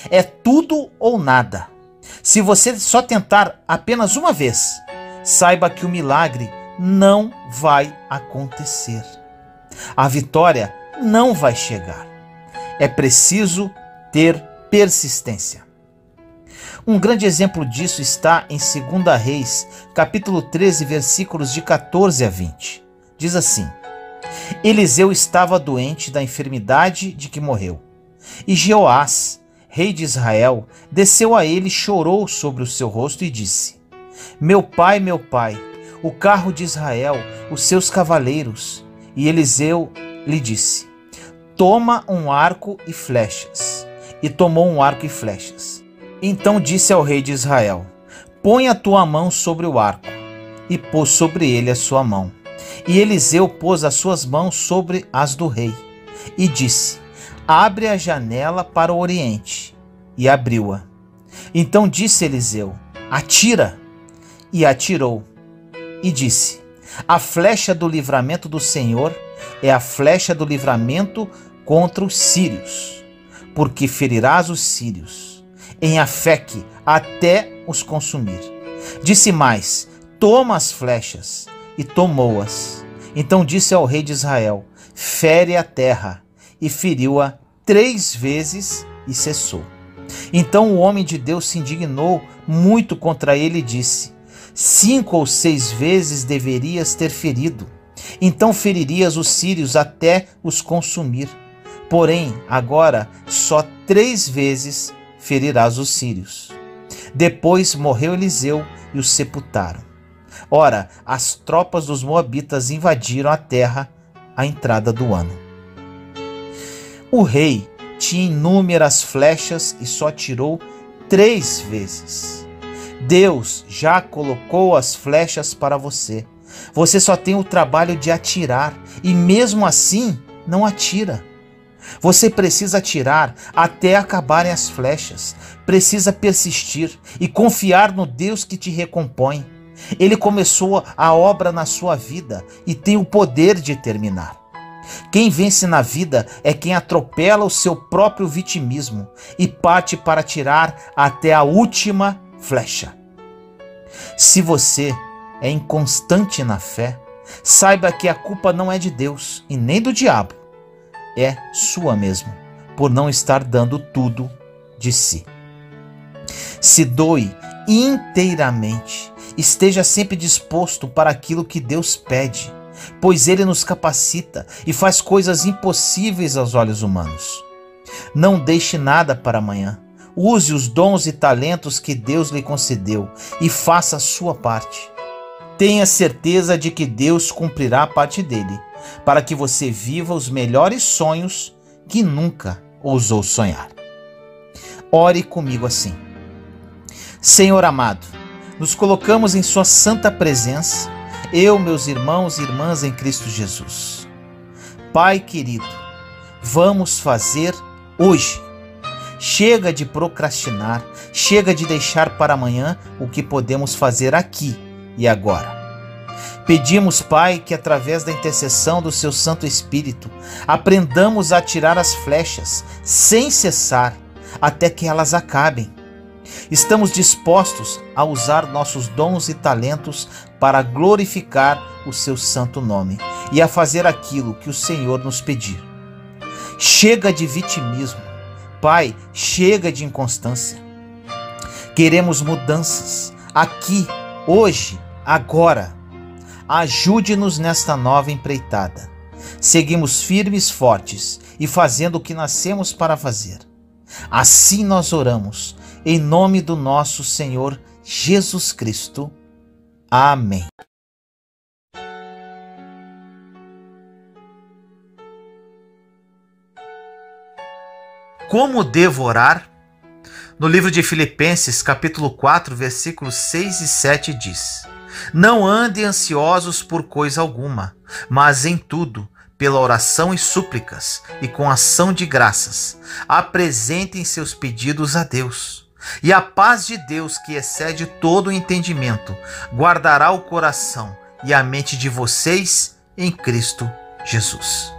É tudo ou nada. Se você só tentar apenas uma vez, saiba que o milagre não vai acontecer. A vitória não vai chegar. É preciso ter persistência. Um grande exemplo disso está em 2 Reis, capítulo 13, versículos de 14 a 20. Diz assim: Eliseu estava doente da enfermidade de que morreu. E Jeoás, rei de Israel, desceu a ele, chorou sobre o seu rosto e disse: meu pai, o carro de Israel, os seus cavaleiros. E Eliseu lhe disse: toma um arco e flechas. E tomou um arco e flechas. Então disse ao rei de Israel: põe a tua mão sobre o arco. E pôs sobre ele a sua mão. E Eliseu pôs as suas mãos sobre as do rei. E disse: abre a janela para o oriente. E abriu-a. Então disse Eliseu: atira. E atirou. E disse: a flecha do livramento do Senhor é a flecha do livramento contra os sírios, porque ferirás os sírios em Afeque até os consumir. Disse mais: toma as flechas. E tomou-as. Então disse ao rei de Israel: fere a terra. E feriu-a 3 vezes e cessou. Então o homem de Deus se indignou muito contra ele e disse: 5 ou 6 vezes deverias ter ferido. Então feririas os sírios até os consumir. Porém, agora só 3 vezes ferirás os sírios. Depois morreu Eliseu e o sepultaram. Ora, as tropas dos moabitas invadiram a terra à entrada do ano. O rei tinha inúmeras flechas e só tirou 3 vezes. Deus já colocou as flechas para você. Você só tem o trabalho de atirar e mesmo assim não atira. Você precisa atirar até acabarem as flechas. Precisa persistir e confiar no Deus que te recompõe. Ele começou a obra na sua vida e tem o poder de terminar. Quem vence na vida é quem atropela o seu próprio vitimismo e parte para atirar até a última flecha. Se você é inconstante na fé, saiba que a culpa não é de Deus e nem do diabo. É sua mesmo, por não estar dando tudo de si. Se doe inteiramente, esteja sempre disposto para aquilo que Deus pede, pois Ele nos capacita e faz coisas impossíveis aos olhos humanos. Não deixe nada para amanhã. use os dons e talentos que Deus lhe concedeu e faça a sua parte. Tenha certeza de que Deus cumprirá a parte dele, para que você viva os melhores sonhos que nunca ousou sonhar. Ore comigo assim. Senhor amado, nos colocamos em sua santa presença, eu, meus irmãos e irmãs em Cristo Jesus. Pai querido, vamos fazer hoje. Chega de procrastinar, chega de deixar para amanhã o que podemos fazer aqui e agora. Pedimos, Pai, que através da intercessão do seu Santo Espírito, aprendamos a atirar as flechas sem cessar, até que elas acabem. Estamos dispostos a usar nossos dons e talentos para glorificar o seu santo nome e a fazer aquilo que o Senhor nos pedir. Chega de vitimismo, Pai, chega de inconstância. Queremos mudanças, aqui, hoje, agora. Ajude-nos nesta nova empreitada. Seguimos firmes, fortes e fazendo o que nascemos para fazer. Assim nós oramos, em nome do nosso Senhor Jesus Cristo. Amém. Como devo orar? No livro de Filipenses, capítulo 4, versículos 6 e 7 diz: Não andem ansiosos por coisa alguma, mas em tudo, pela oração e súplicas, e com ação de graças, apresentem seus pedidos a Deus. E a paz de Deus, que excede todo o entendimento, guardará o coração e a mente de vocês em Cristo Jesus.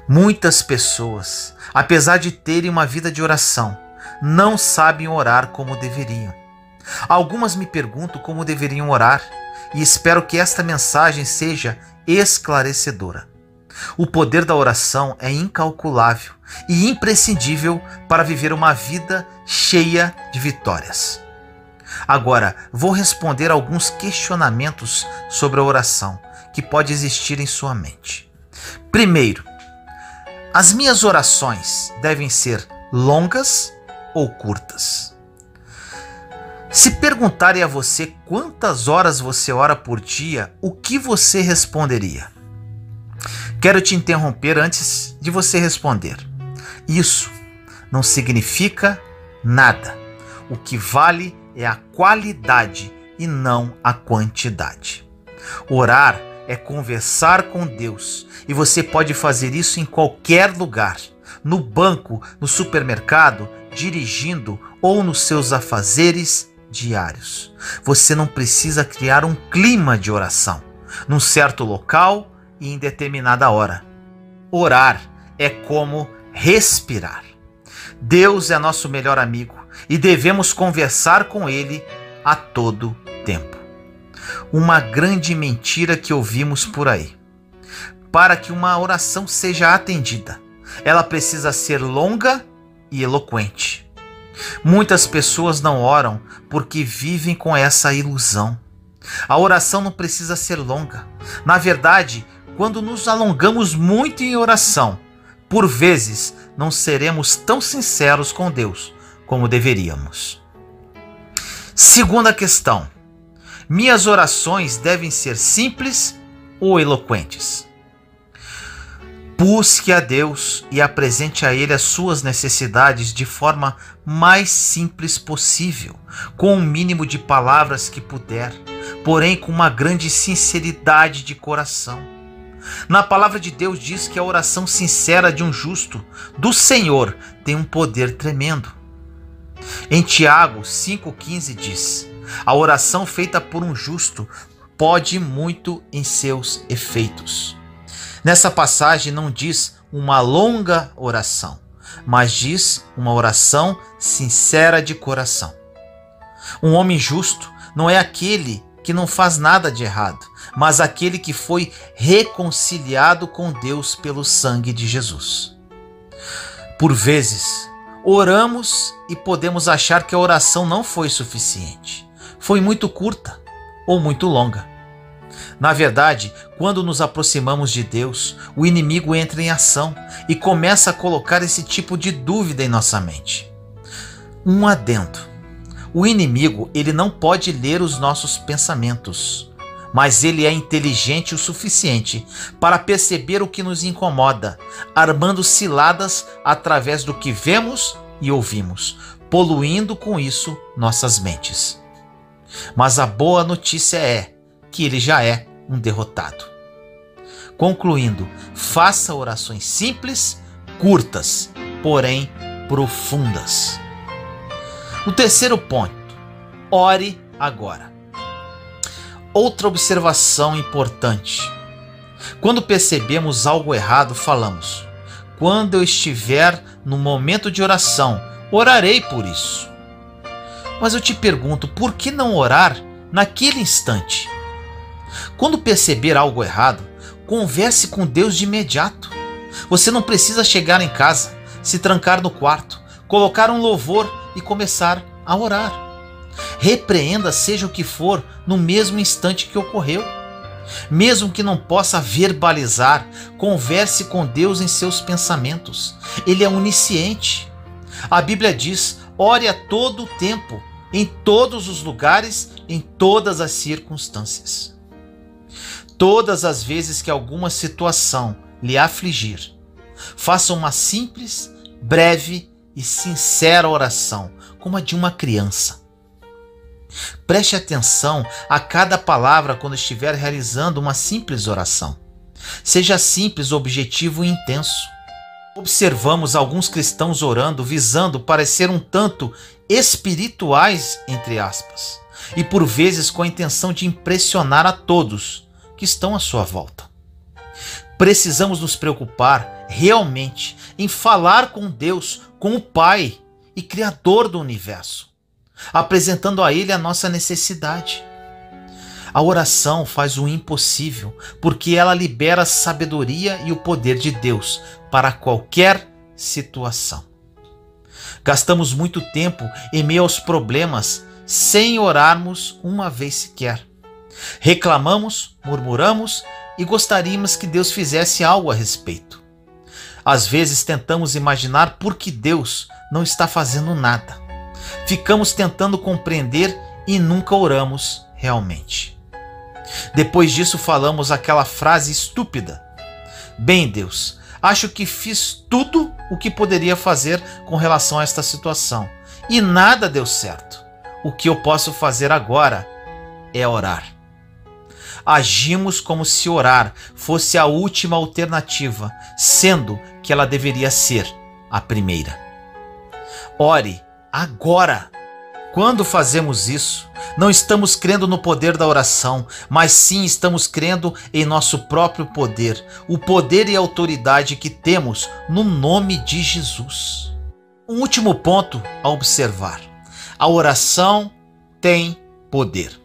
Muitas pessoas, apesar de terem uma vida de oração, não sabem orar como deveriam. Algumas me perguntam como deveriam orar e espero que esta mensagem seja esclarecedora. O poder da oração é incalculável e imprescindível para viver uma vida cheia de vitórias. Agora, vou responder alguns questionamentos sobre a oração que pode existir em sua mente. Primeiro, as minhas orações devem ser longas ou curtas? Se perguntarem a você quantas horas você ora por dia, o que você responderia? Quero te interromper antes de você responder. Isso não significa nada. O que vale é a qualidade e não a quantidade. Orar é conversar com Deus e você pode fazer isso em qualquer lugar, no banco, no supermercado, dirigindo ou nos seus afazeres diários. Você não precisa criar um clima de oração, num certo local e em determinada hora. Orar é como respirar. Deus é nosso melhor amigo e devemos conversar com Ele a todo tempo. Uma grande mentira que ouvimos por aí. Para que uma oração seja atendida, ela precisa ser longa e eloquente. Muitas pessoas não oram porque vivem com essa ilusão. A oração não precisa ser longa. Na verdade, quando nos alongamos muito em oração, por vezes não seremos tão sinceros com Deus como deveríamos. Segunda questão: minhas orações devem ser simples ou eloquentes? Busque a Deus e apresente a Ele as suas necessidades de forma mais simples possível, com o mínimo de palavras que puder, porém com uma grande sinceridade de coração. Na palavra de Deus diz que a oração sincera de um justo, do Senhor, tem um poder tremendo. Em Tiago 5,15 diz: a oração feita por um justo pode muito em seus efeitos. Nessa passagem não diz uma longa oração, mas diz uma oração sincera de coração. Um homem justo não é aquele que não faz nada de errado, mas aquele que foi reconciliado com Deus pelo sangue de Jesus. Por vezes, oramos e podemos achar que a oração não foi suficiente, foi muito curta ou muito longa. Na verdade, quando nos aproximamos de Deus, o inimigo entra em ação e começa a colocar esse tipo de dúvida em nossa mente. Um adendo. O inimigo, ele não pode ler os nossos pensamentos, mas ele é inteligente o suficiente para perceber o que nos incomoda, armando ciladas através do que vemos e ouvimos, poluindo com isso nossas mentes. Mas a boa notícia é que ele já é um derrotado. Concluindo, faça orações simples, curtas, porém profundas. O terceiro ponto, ore agora. Outra observação importante. Quando percebemos algo errado, falamos: quando eu estiver no momento de oração, orarei por isso. Mas eu te pergunto, por que não orar naquele instante? Quando perceber algo errado, converse com Deus de imediato. Você não precisa chegar em casa, se trancar no quarto, colocar um louvor e começar a orar. Repreenda seja o que for no mesmo instante que ocorreu. Mesmo que não possa verbalizar, converse com Deus em seus pensamentos. Ele é onisciente. A Bíblia diz: ore a todo o tempo, em todos os lugares, em todas as circunstâncias. Todas as vezes que alguma situação lhe afligir, faça uma simples, breve e sincera oração, como a de uma criança. Preste atenção a cada palavra quando estiver realizando uma simples oração. Seja simples, objetivo e intenso. Observamos alguns cristãos orando visando parecer um tanto espirituais, entre aspas, e por vezes com a intenção de impressionar a todos que estão à sua volta. Precisamos nos preocupar realmente em falar com Deus, com o Pai e Criador do universo, apresentando a Ele a nossa necessidade. A oração faz o impossível, porque ela libera a sabedoria e o poder de Deus para qualquer situação. Gastamos muito tempo em meio aos problemas sem orarmos uma vez sequer. Reclamamos, murmuramos e gostaríamos que Deus fizesse algo a respeito. Às vezes tentamos imaginar por que Deus não está fazendo nada. Ficamos tentando compreender e nunca oramos realmente. Depois disso falamos aquela frase estúpida: bem, Deus, acho que fiz tudo o que poderia fazer com relação a esta situação e nada deu certo. O que eu posso fazer agora é orar. Agimos como se orar fosse a última alternativa, sendo que ela deveria ser a primeira. Ore agora. Quando fazemos isso, não estamos crendo no poder da oração, mas sim estamos crendo em nosso próprio poder, o poder e a autoridade que temos no nome de Jesus. Um último ponto a observar: a oração tem poder.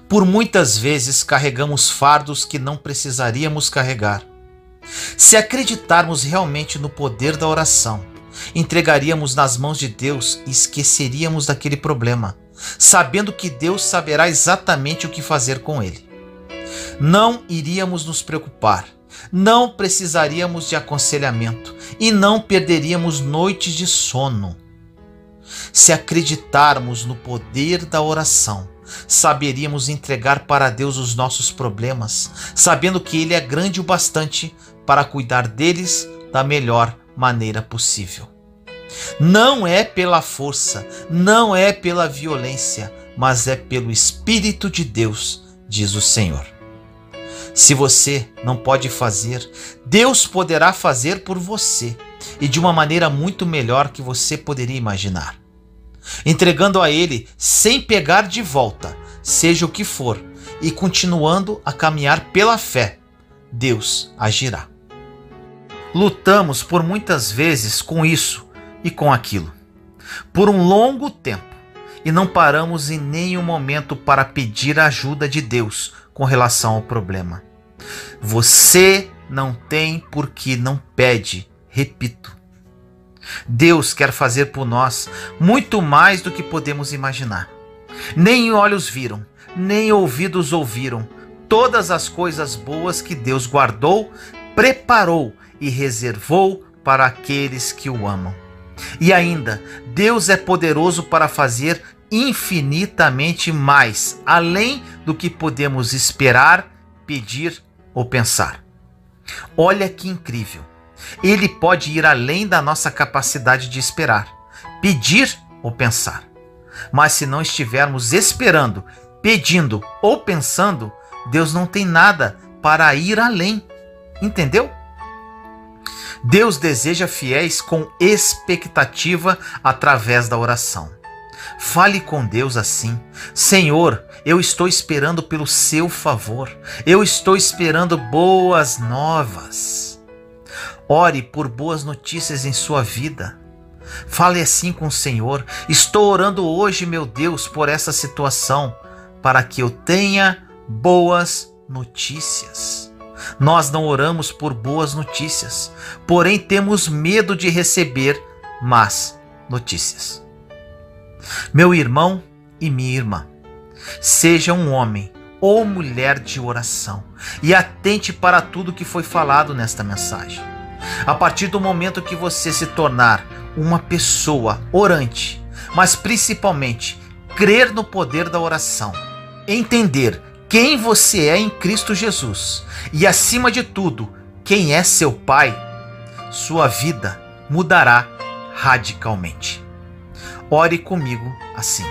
Por muitas vezes carregamos fardos que não precisaríamos carregar. Se acreditarmos realmente no poder da oração, entregaríamos nas mãos de Deus e esqueceríamos daquele problema, sabendo que Deus saberá exatamente o que fazer com ele. Não iríamos nos preocupar, não precisaríamos de aconselhamento e não perderíamos noites de sono. Se acreditarmos no poder da oração, saberíamos entregar para Deus os nossos problemas, sabendo que Ele é grande o bastante para cuidar deles da melhor maneira possível. Não é pela força, não é pela violência, mas é pelo Espírito de Deus, diz o Senhor. Se você não pode fazer, Deus poderá fazer por você, e de uma maneira muito melhor que você poderia imaginar. Entregando a Ele sem pegar de volta, seja o que for, e continuando a caminhar pela fé, Deus agirá. Lutamos por muitas vezes com isso e com aquilo, por um longo tempo, e não paramos em nenhum momento para pedir a ajuda de Deus com relação ao problema. Você não tem porque não pede, repito. Deus quer fazer por nós muito mais do que podemos imaginar. Nem olhos viram, nem ouvidos ouviram todas as coisas boas que Deus guardou, preparou e reservou para aqueles que o amam. E ainda, Deus é poderoso para fazer infinitamente mais, além do que podemos esperar, pedir ou pensar. Olha que incrível! Ele pode ir além da nossa capacidade de esperar, pedir ou pensar. Mas se não estivermos esperando, pedindo ou pensando, Deus não tem nada para ir além. Entendeu? Deus deseja fiéis com expectativa através da oração. Fale com Deus assim: Senhor, eu estou esperando pelo seu favor. Eu estou esperando boas novas. Ore por boas notícias em sua vida. Fale assim com o Senhor: estou orando hoje, meu Deus, por essa situação, para que eu tenha boas notícias. Nós não oramos por boas notícias, porém temos medo de receber más notícias. Meu irmão e minha irmã, seja um homem ou mulher de oração e atente para tudo que foi falado nesta mensagem. A partir do momento que você se tornar uma pessoa orante, mas principalmente crer no poder da oração, entender quem você é em Cristo Jesus e, acima de tudo, quem é seu Pai, sua vida mudará radicalmente. Ore comigo assim: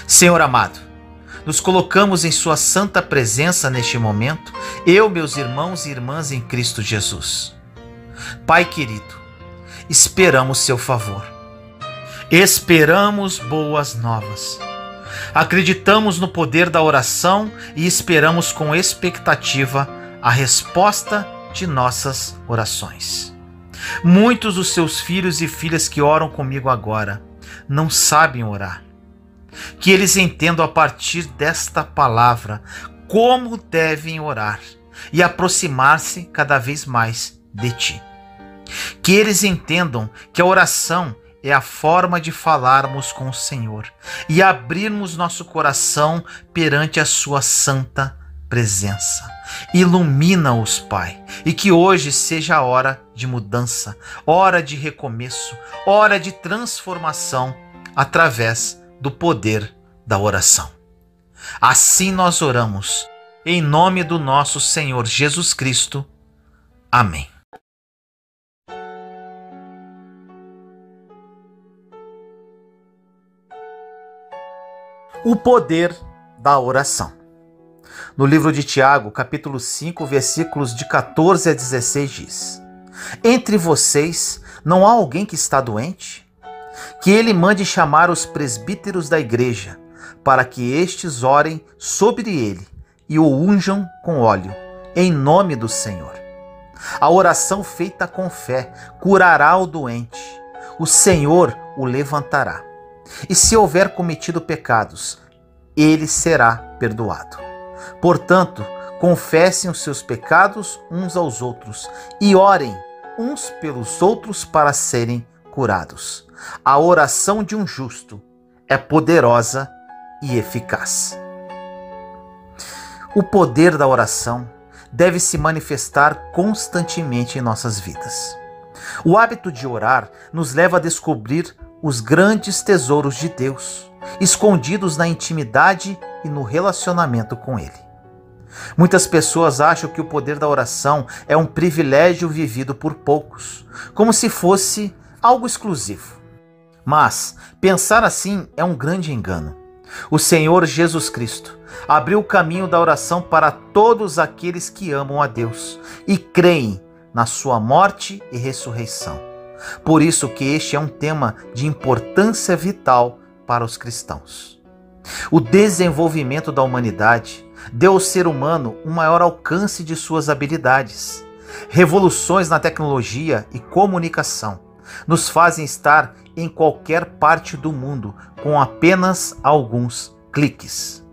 Senhor amado, nos colocamos em sua santa presença neste momento, eu, meus irmãos e irmãs em Cristo Jesus. Pai querido, esperamos seu favor. Esperamos boas novas. Acreditamos no poder da oração e esperamos com expectativa a resposta de nossas orações. Muitos dos seus filhos e filhas que oram comigo agora não sabem orar. Que eles entendam a partir desta palavra como devem orar e aproximar-se cada vez mais de ti. Que eles entendam que a oração é a forma de falarmos com o Senhor e abrirmos nosso coração perante a sua santa presença. Ilumina-os, Pai, e que hoje seja a hora de mudança, hora de recomeço, hora de transformação através do poder da oração. Assim nós oramos, em nome do nosso Senhor Jesus Cristo. Amém. O poder da oração. No livro de Tiago, capítulo 5, versículos de 14 a 16 diz: Entre vocês não há alguém que está doente? Que ele mande chamar os presbíteros da igreja, para que estes orem sobre ele e o unjam com óleo, em nome do Senhor. A oração feita com fé curará o doente, o Senhor o levantará. E se houver cometido pecados, ele será perdoado. Portanto, confessem os seus pecados uns aos outros e orem uns pelos outros para serem curados. A oração de um justo é poderosa e eficaz. O poder da oração deve se manifestar constantemente em nossas vidas. O hábito de orar nos leva a descobrir os grandes tesouros de Deus, escondidos na intimidade e no relacionamento com Ele. Muitas pessoas acham que o poder da oração é um privilégio vivido por poucos, como se fosse algo exclusivo. Mas pensar assim é um grande engano. O Senhor Jesus Cristo abriu o caminho da oração para todos aqueles que amam a Deus e creem na sua morte e ressurreição. Por isso que este é um tema de importância vital para os cristãos. O desenvolvimento da humanidade deu ao ser humano um maior alcance de suas habilidades. Revoluções na tecnologia e comunicação nos fazem estar em qualquer parte do mundo com apenas alguns cliques.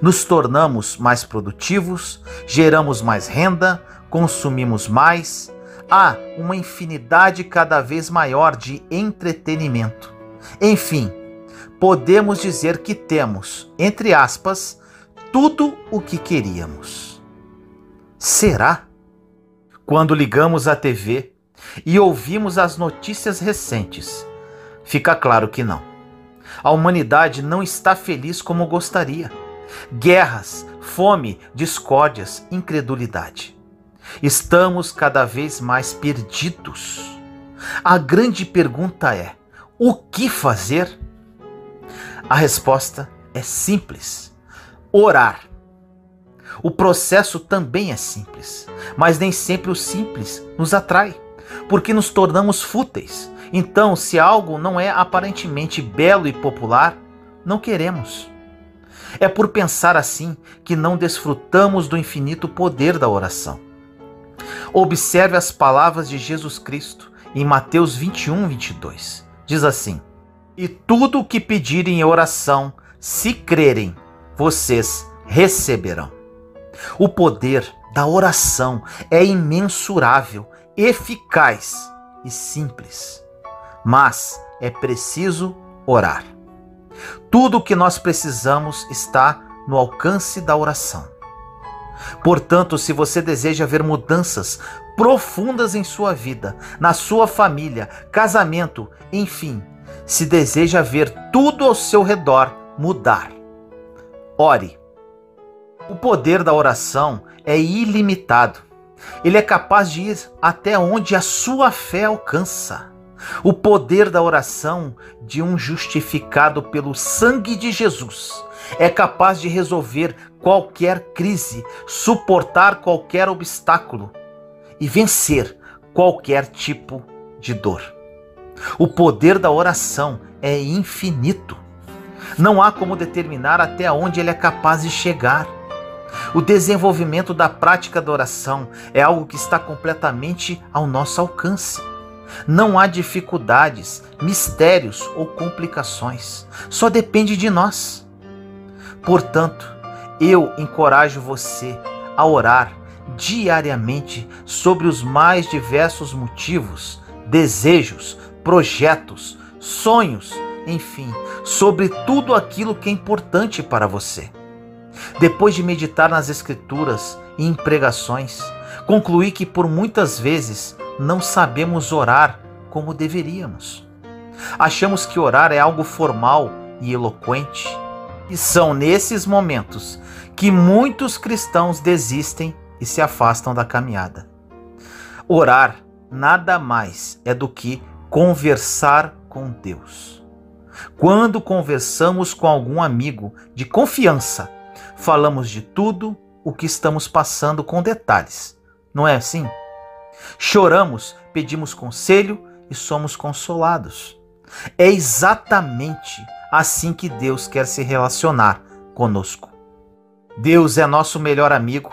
Nos tornamos mais produtivos, geramos mais renda, consumimos mais. Há uma infinidade cada vez maior de entretenimento. Enfim, podemos dizer que temos, entre aspas, tudo o que queríamos. Será? Quando ligamos a TV e ouvimos as notícias recentes, fica claro que não. A humanidade não está feliz como gostaria. Guerras, fome, discórdias, incredulidade. Estamos cada vez mais perdidos. A grande pergunta é: o que fazer? A resposta é simples: orar. O processo também é simples, mas nem sempre o simples nos atrai, porque nos tornamos fúteis. Então, se algo não é aparentemente belo e popular, não queremos. É por pensar assim que não desfrutamos do infinito poder da oração. Observe as palavras de Jesus Cristo em Mateus 21, 22. Diz assim: e tudo o que pedirem em oração, se crerem, vocês receberão. O poder da oração é imensurável, eficaz e simples. Mas é preciso orar. Tudo o que nós precisamos está no alcance da oração. Portanto, se você deseja ver mudanças profundas em sua vida, na sua família, casamento, enfim, se deseja ver tudo ao seu redor mudar, ore. O poder da oração é ilimitado. Ele é capaz de ir até onde a sua fé alcança. O poder da oração de um justificado pelo sangue de Jesus é capaz de resolver qualquer crise, suportar qualquer obstáculo e vencer qualquer tipo de dor. O poder da oração é infinito. Não há como determinar até onde ele é capaz de chegar. O desenvolvimento da prática da oração é algo que está completamente ao nosso alcance. Não há dificuldades, mistérios ou complicações. Só depende de nós. Portanto, eu encorajo você a orar diariamente sobre os mais diversos motivos, desejos, projetos, sonhos, enfim, sobre tudo aquilo que é importante para você. Depois de meditar nas Escrituras e em pregações, concluí que por muitas vezes não sabemos orar como deveríamos. Achamos que orar é algo formal e eloquente. E são nesses momentos que muitos cristãos desistem e se afastam da caminhada. Orar nada mais é do que conversar com Deus. Quando conversamos com algum amigo de confiança, falamos de tudo o que estamos passando com detalhes. Não é assim? Choramos, pedimos conselho e somos consolados. É exatamente assim que Deus quer se relacionar conosco. Deus é nosso melhor amigo.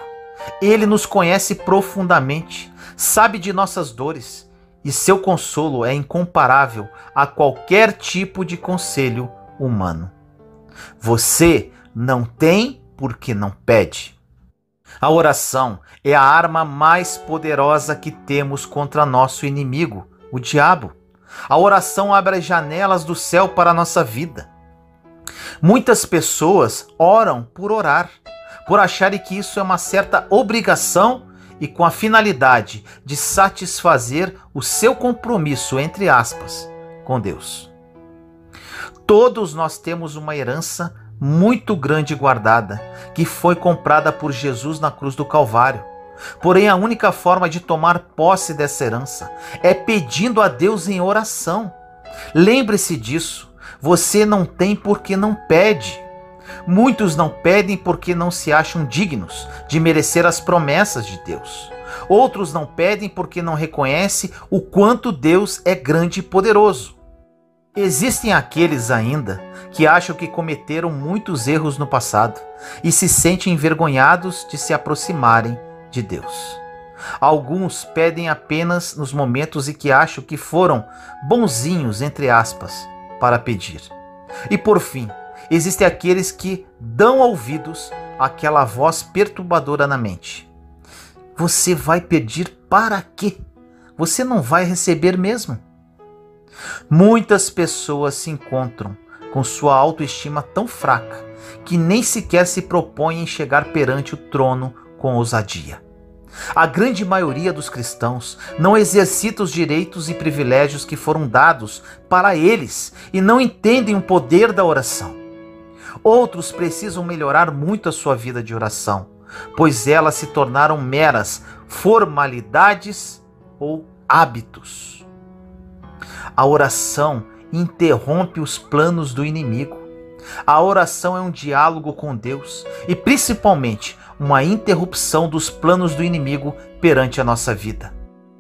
Ele nos conhece profundamente, sabe de nossas dores e seu consolo é incomparável a qualquer tipo de conselho humano. Você não tem porque não pede. A oração é a arma mais poderosa que temos contra nosso inimigo, o diabo. A oração abre as janelas do céu para a nossa vida. Muitas pessoas oram por orar, por acharem que isso é uma certa obrigação e com a finalidade de satisfazer o seu compromisso, entre aspas, com Deus. Todos nós temos uma herança muito grande guardada, que foi comprada por Jesus na cruz do Calvário. Porém, a única forma de tomar posse dessa herança é pedindo a Deus em oração. Lembre-se disso. Você não tem porque não pede. Muitos não pedem porque não se acham dignos de merecer as promessas de Deus. Outros não pedem porque não reconhecem o quanto Deus é grande e poderoso. Existem aqueles ainda que acham que cometeram muitos erros no passado e se sentem envergonhados de se aproximarem de Deus. Alguns pedem apenas nos momentos em que acham que foram bonzinhos, entre aspas, para pedir. E por fim, existem aqueles que dão ouvidos àquela voz perturbadora na mente. Você vai pedir para quê? Você não vai receber mesmo? Muitas pessoas se encontram com sua autoestima tão fraca que nem sequer se propõem em chegar perante o trono com ousadia. A grande maioria dos cristãos não exercita os direitos e privilégios que foram dados para eles e não entendem o poder da oração. Outros precisam melhorar muito a sua vida de oração, pois elas se tornaram meras formalidades ou hábitos. A oração interrompe os planos do inimigo. A oração é um diálogo com Deus e, principalmente, uma interrupção dos planos do inimigo perante a nossa vida.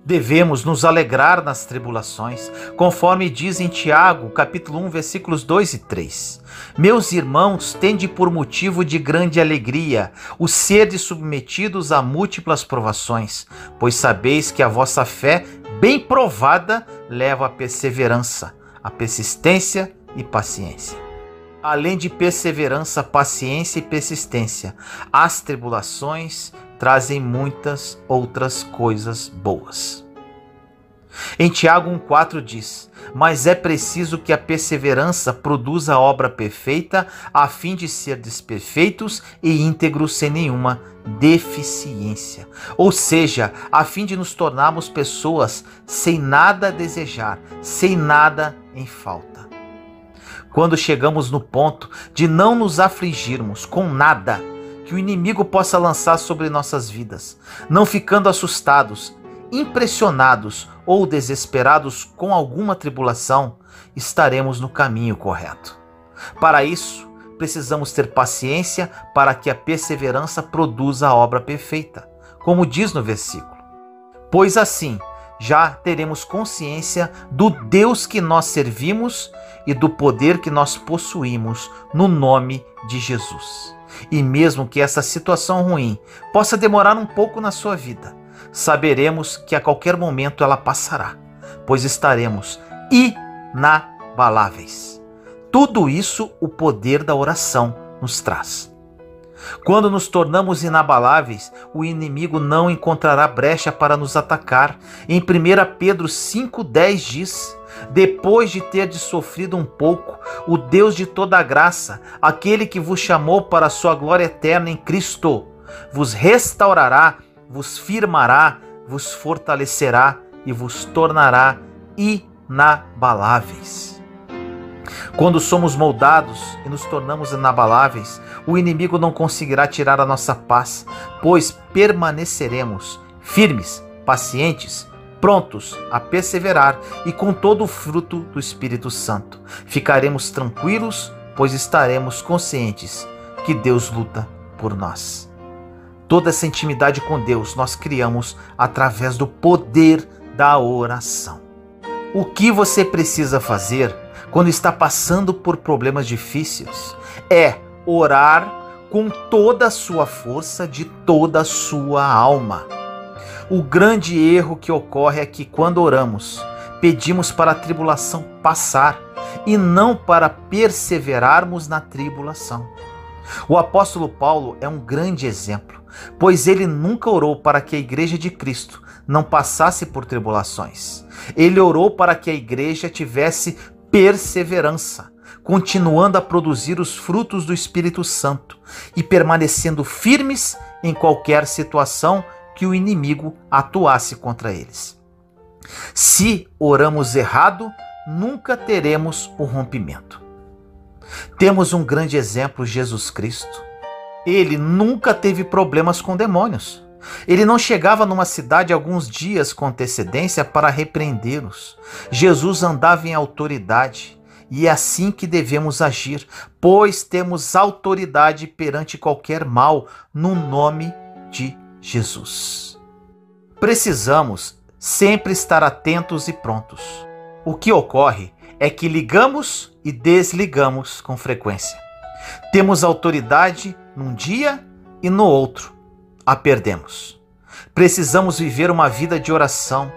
Devemos nos alegrar nas tribulações, conforme diz em Tiago, capítulo 1, versículos 2 e 3. Meus irmãos, tende por motivo de grande alegria o serdes submetidos a múltiplas provações, pois sabeis que a vossa fé, bem provada, leva à perseverança, a persistência e paciência. Além de perseverança, paciência e persistência, as tribulações trazem muitas outras coisas boas. Em Tiago 1,4 diz: mas é preciso que a perseverança produza a obra perfeita, a fim de ser desperfeitos e íntegros sem nenhuma deficiência. Ou seja, a fim de nos tornarmos pessoas sem nada a desejar, sem nada em falta. Quando chegamos no ponto de não nos afligirmos com nada que o inimigo possa lançar sobre nossas vidas, não ficando assustados, impressionados ou desesperados com alguma tribulação, estaremos no caminho correto. Para isso, precisamos ter paciência para que a perseverança produza a obra perfeita, como diz no versículo. Pois assim, já teremos consciência do Deus que nós servimos e do poder que nós possuímos no nome de Jesus. E mesmo que essa situação ruim possa demorar um pouco na sua vida, saberemos que a qualquer momento ela passará, pois estaremos inabaláveis. Tudo isso o poder da oração nos traz. Quando nos tornamos inabaláveis, o inimigo não encontrará brecha para nos atacar. Em 1 Pedro 5,10 diz: depois de terdes sofrido um pouco, o Deus de toda a graça, aquele que vos chamou para a sua glória eterna em Cristo, vos restaurará, vos firmará, vos fortalecerá e vos tornará inabaláveis. Quando somos moldados e nos tornamos inabaláveis, o inimigo não conseguirá tirar a nossa paz, pois permaneceremos firmes, pacientes, prontos a perseverar e com todo o fruto do Espírito Santo. Ficaremos tranquilos, pois estaremos conscientes que Deus luta por nós. Toda essa intimidade com Deus nós criamos através do poder da oração. O que você precisa fazer quando está passando por problemas difíceis é orar com toda a sua força, de toda a sua alma. O grande erro que ocorre é que quando oramos, pedimos para a tribulação passar e não para perseverarmos na tribulação. O apóstolo Paulo é um grande exemplo, pois ele nunca orou para que a igreja de Cristo não passasse por tribulações. Ele orou para que a igreja tivesse perseverança, continuando a produzir os frutos do Espírito Santo e permanecendo firmes em qualquer situação que o inimigo atuasse contra eles. Se oramos errado, nunca teremos o rompimento. Temos um grande exemplo, Jesus Cristo. Ele nunca teve problemas com demônios. Ele não chegava numa cidade alguns dias com antecedência para repreendê-los. Jesus andava em autoridade, e é assim que devemos agir, pois temos autoridade perante qualquer mal no nome de Jesus. Precisamos sempre estar atentos e prontos. O que ocorre é que ligamos e desligamos com frequência. Temos autoridade num dia e no outro a perdemos. Precisamos viver uma vida de oração.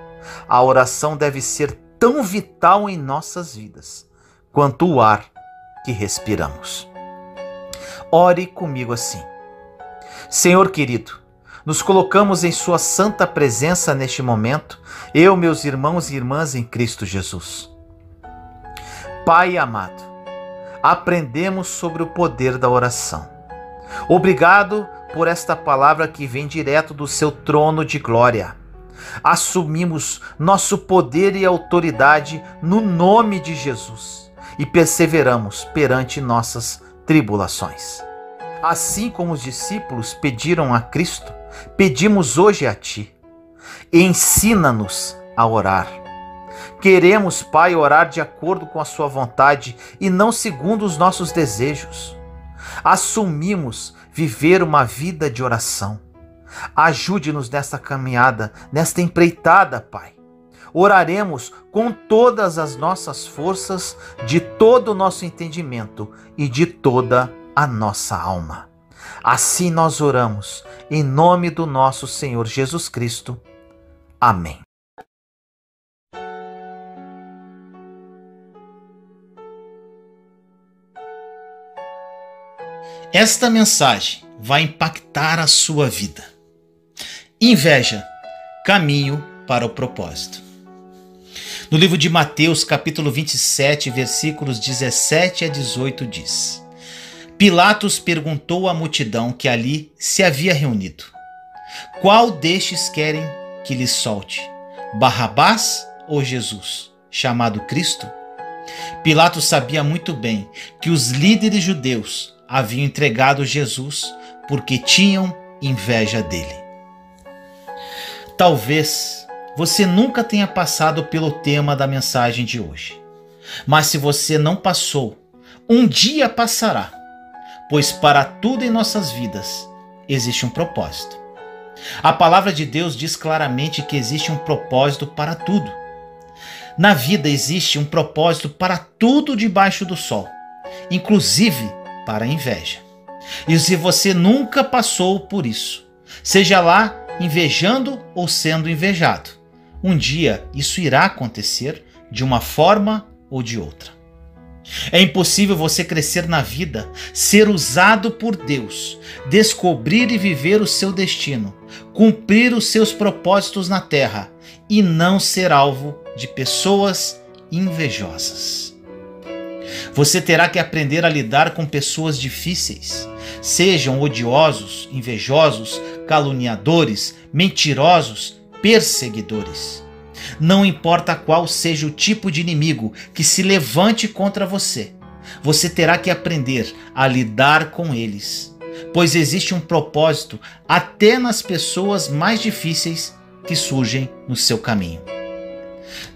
A oração deve ser tão vital em nossas vidas quanto o ar que respiramos. Ore comigo assim: Senhor querido, nos colocamos em sua santa presença neste momento, eu, meus irmãos e irmãs em Cristo Jesus. Pai amado, aprendemos sobre o poder da oração. Obrigado por esta palavra que vem direto do seu trono de glória. Assumimos nosso poder e autoridade no nome de Jesus e perseveramos perante nossas tribulações. Assim como os discípulos pediram a Cristo, pedimos hoje a Ti. Ensina-nos a orar. Queremos, Pai, orar de acordo com a Sua vontade e não segundo os nossos desejos. Assumimos viver uma vida de oração. Ajude-nos nesta caminhada, nesta empreitada, Pai. Oraremos com todas as nossas forças, de todo o nosso entendimento e de toda a nossa alma. Assim nós oramos, em nome do nosso Senhor Jesus Cristo. Amém. Esta mensagem vai impactar a sua vida. Inveja, caminho para o propósito. No livro de Mateus, capítulo 27, versículos 17 a 18 diz: Pilatos perguntou à multidão que ali se havia reunido: Qual destes querem que lhes solte? Barrabás ou Jesus, chamado Cristo? Pilatos sabia muito bem que os líderes judeus haviam entregado Jesus porque tinham inveja dele. Talvez você nunca tenha passado pelo tema da mensagem de hoje, mas se você não passou, um dia passará, pois para tudo em nossas vidas existe um propósito. A palavra de Deus diz claramente que existe um propósito para tudo. Na vida existe um propósito para tudo debaixo do sol, inclusive para a inveja. E se você nunca passou por isso, seja lá invejando ou sendo invejado, um dia isso irá acontecer de uma forma ou de outra. É impossível você crescer na vida, ser usado por Deus, descobrir e viver o seu destino, cumprir os seus propósitos na terra e não ser alvo de pessoas invejosas. Você terá que aprender a lidar com pessoas difíceis, sejam odiosos, invejosos, caluniadores, mentirosos, perseguidores. Não importa qual seja o tipo de inimigo que se levante contra você, você terá que aprender a lidar com eles, pois existe um propósito até nas pessoas mais difíceis que surgem no seu caminho.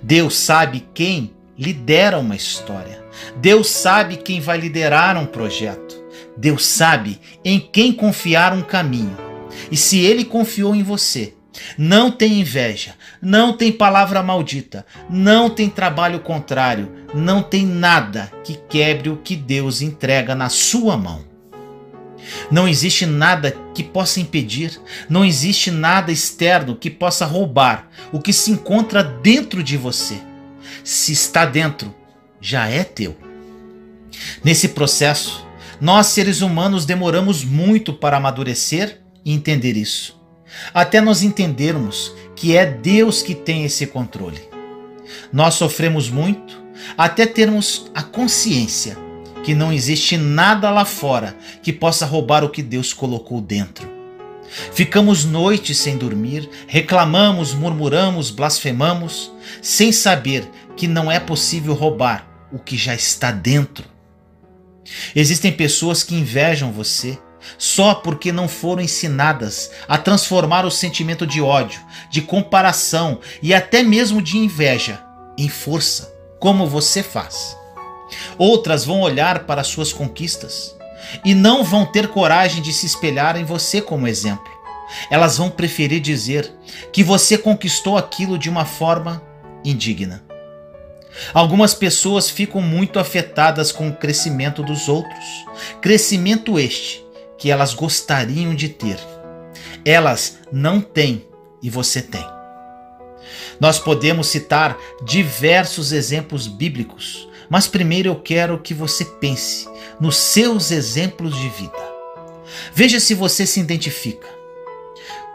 Deus sabe quem lidera uma história. Deus sabe quem vai liderar um projeto. Deus sabe em quem confiar um caminho. E se Ele confiou em você, não tem inveja, não tem palavra maldita, não tem trabalho contrário, não tem nada que quebre o que Deus entrega na sua mão. Não existe nada que possa impedir, não existe nada externo que possa roubar o que se encontra dentro de você. Se está dentro, já é teu. Nesse processo, nós seres humanos demoramos muito para amadurecer e entender isso, até nós entendermos que é Deus que tem esse controle. Nós sofremos muito até termos a consciência que não existe nada lá fora que possa roubar o que Deus colocou dentro. Ficamos noites sem dormir, reclamamos, murmuramos, blasfemamos, sem saber que não é possível roubar o que já está dentro. Existem pessoas que invejam você só porque não foram ensinadas a transformar o sentimento de ódio, de comparação e até mesmo de inveja em força, como você faz. Outras vão olhar para suas conquistas e não vão ter coragem de se espelhar em você como exemplo. Elas vão preferir dizer que você conquistou aquilo de uma forma indigna. Algumas pessoas ficam muito afetadas com o crescimento dos outros, crescimento este que elas gostariam de ter. Elas não têm e você tem. Nós podemos citar diversos exemplos bíblicos, mas primeiro eu quero que você pense nos seus exemplos de vida. Veja se você se identifica.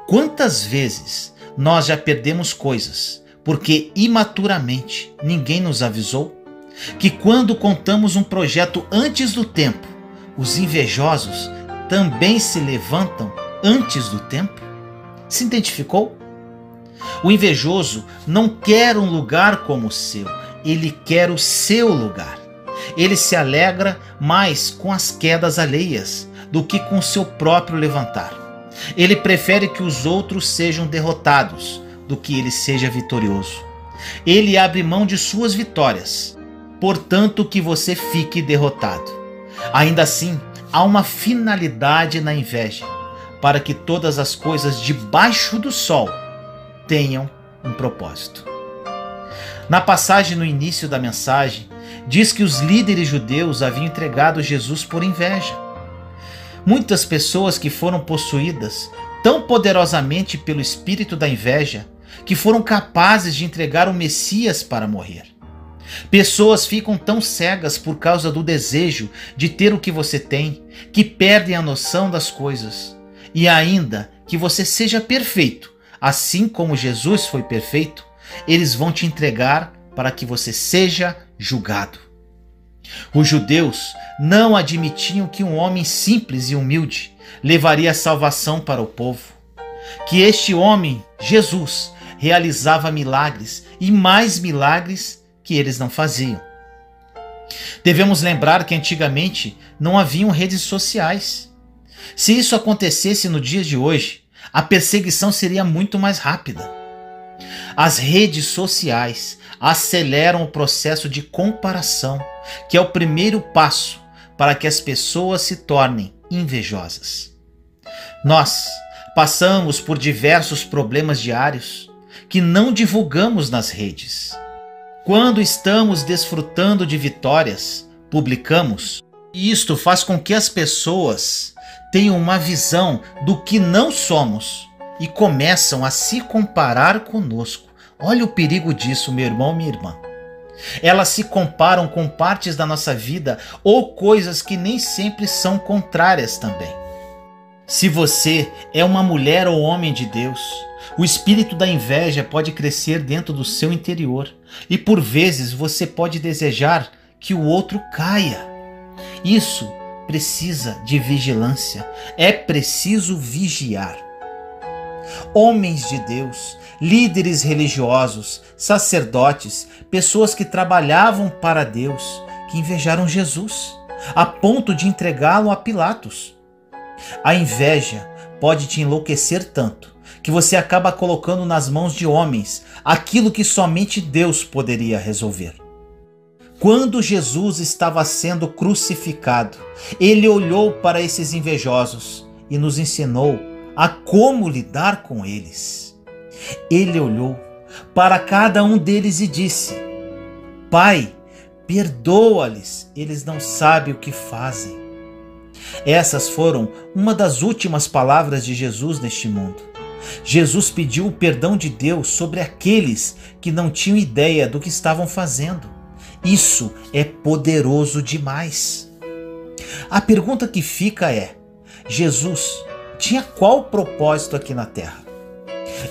Quantas vezes nós já perdemos coisas porque imaturamente ninguém nos avisou? Que quando contamos um projeto antes do tempo, os invejosos também se levantam antes do tempo? Se identificou? O invejoso não quer um lugar como o seu, ele quer o seu lugar. Ele se alegra mais com as quedas alheias do que com seu próprio levantar. Ele prefere que os outros sejam derrotados do que ele seja vitorioso. Ele abre mão de suas vitórias, portanto que você fique derrotado. Ainda assim, há uma finalidade na inveja, para que todas as coisas debaixo do sol tenham um propósito. Na passagem no início da mensagem, diz que os líderes judeus haviam entregado Jesus por inveja. Muitas pessoas que foram possuídas tão poderosamente pelo espírito da inveja que foram capazes de entregar o Messias para morrer. Pessoas ficam tão cegas por causa do desejo de ter o que você tem, que perdem a noção das coisas. E ainda que você seja perfeito, assim como Jesus foi perfeito, eles vão te entregar para que você seja julgado. Os judeus não admitiam que um homem simples e humilde levaria a salvação para o povo. Que este homem, Jesus, realizava milagres e mais milagres que eles não faziam. Devemos lembrar que antigamente não haviam redes sociais. Se isso acontecesse no dia de hoje, a perseguição seria muito mais rápida. As redes sociais aceleram o processo de comparação, que é o primeiro passo para que as pessoas se tornem invejosas. Nós passamos por diversos problemas diários que não divulgamos nas redes. Quando estamos desfrutando de vitórias, publicamos, e isto faz com que as pessoas tenham uma visão do que não somos e começam a se comparar conosco. Olha o perigo disso, meu irmão, minha irmã. Elas se comparam com partes da nossa vida ou coisas que nem sempre são contrárias também. Se você é uma mulher ou homem de Deus, o espírito da inveja pode crescer dentro do seu interior e por vezes você pode desejar que o outro caia. Isso precisa de vigilância, é preciso vigiar. Homens de Deus, líderes religiosos, sacerdotes, pessoas que trabalhavam para Deus, que invejaram Jesus, a ponto de entregá-lo a Pilatos. A inveja pode te enlouquecer tanto que você acaba colocando nas mãos de homens aquilo que somente Deus poderia resolver. Quando Jesus estava sendo crucificado, ele olhou para esses invejosos e nos ensinou a como lidar com eles. Ele olhou para cada um deles e disse: Pai, perdoa-lhes, eles não sabem o que fazem. Essas foram uma das últimas palavras de Jesus neste mundo. Jesus pediu o perdão de Deus sobre aqueles que não tinham ideia do que estavam fazendo. Isso é poderoso demais. A pergunta que fica é: Jesus tinha qual propósito aqui na terra?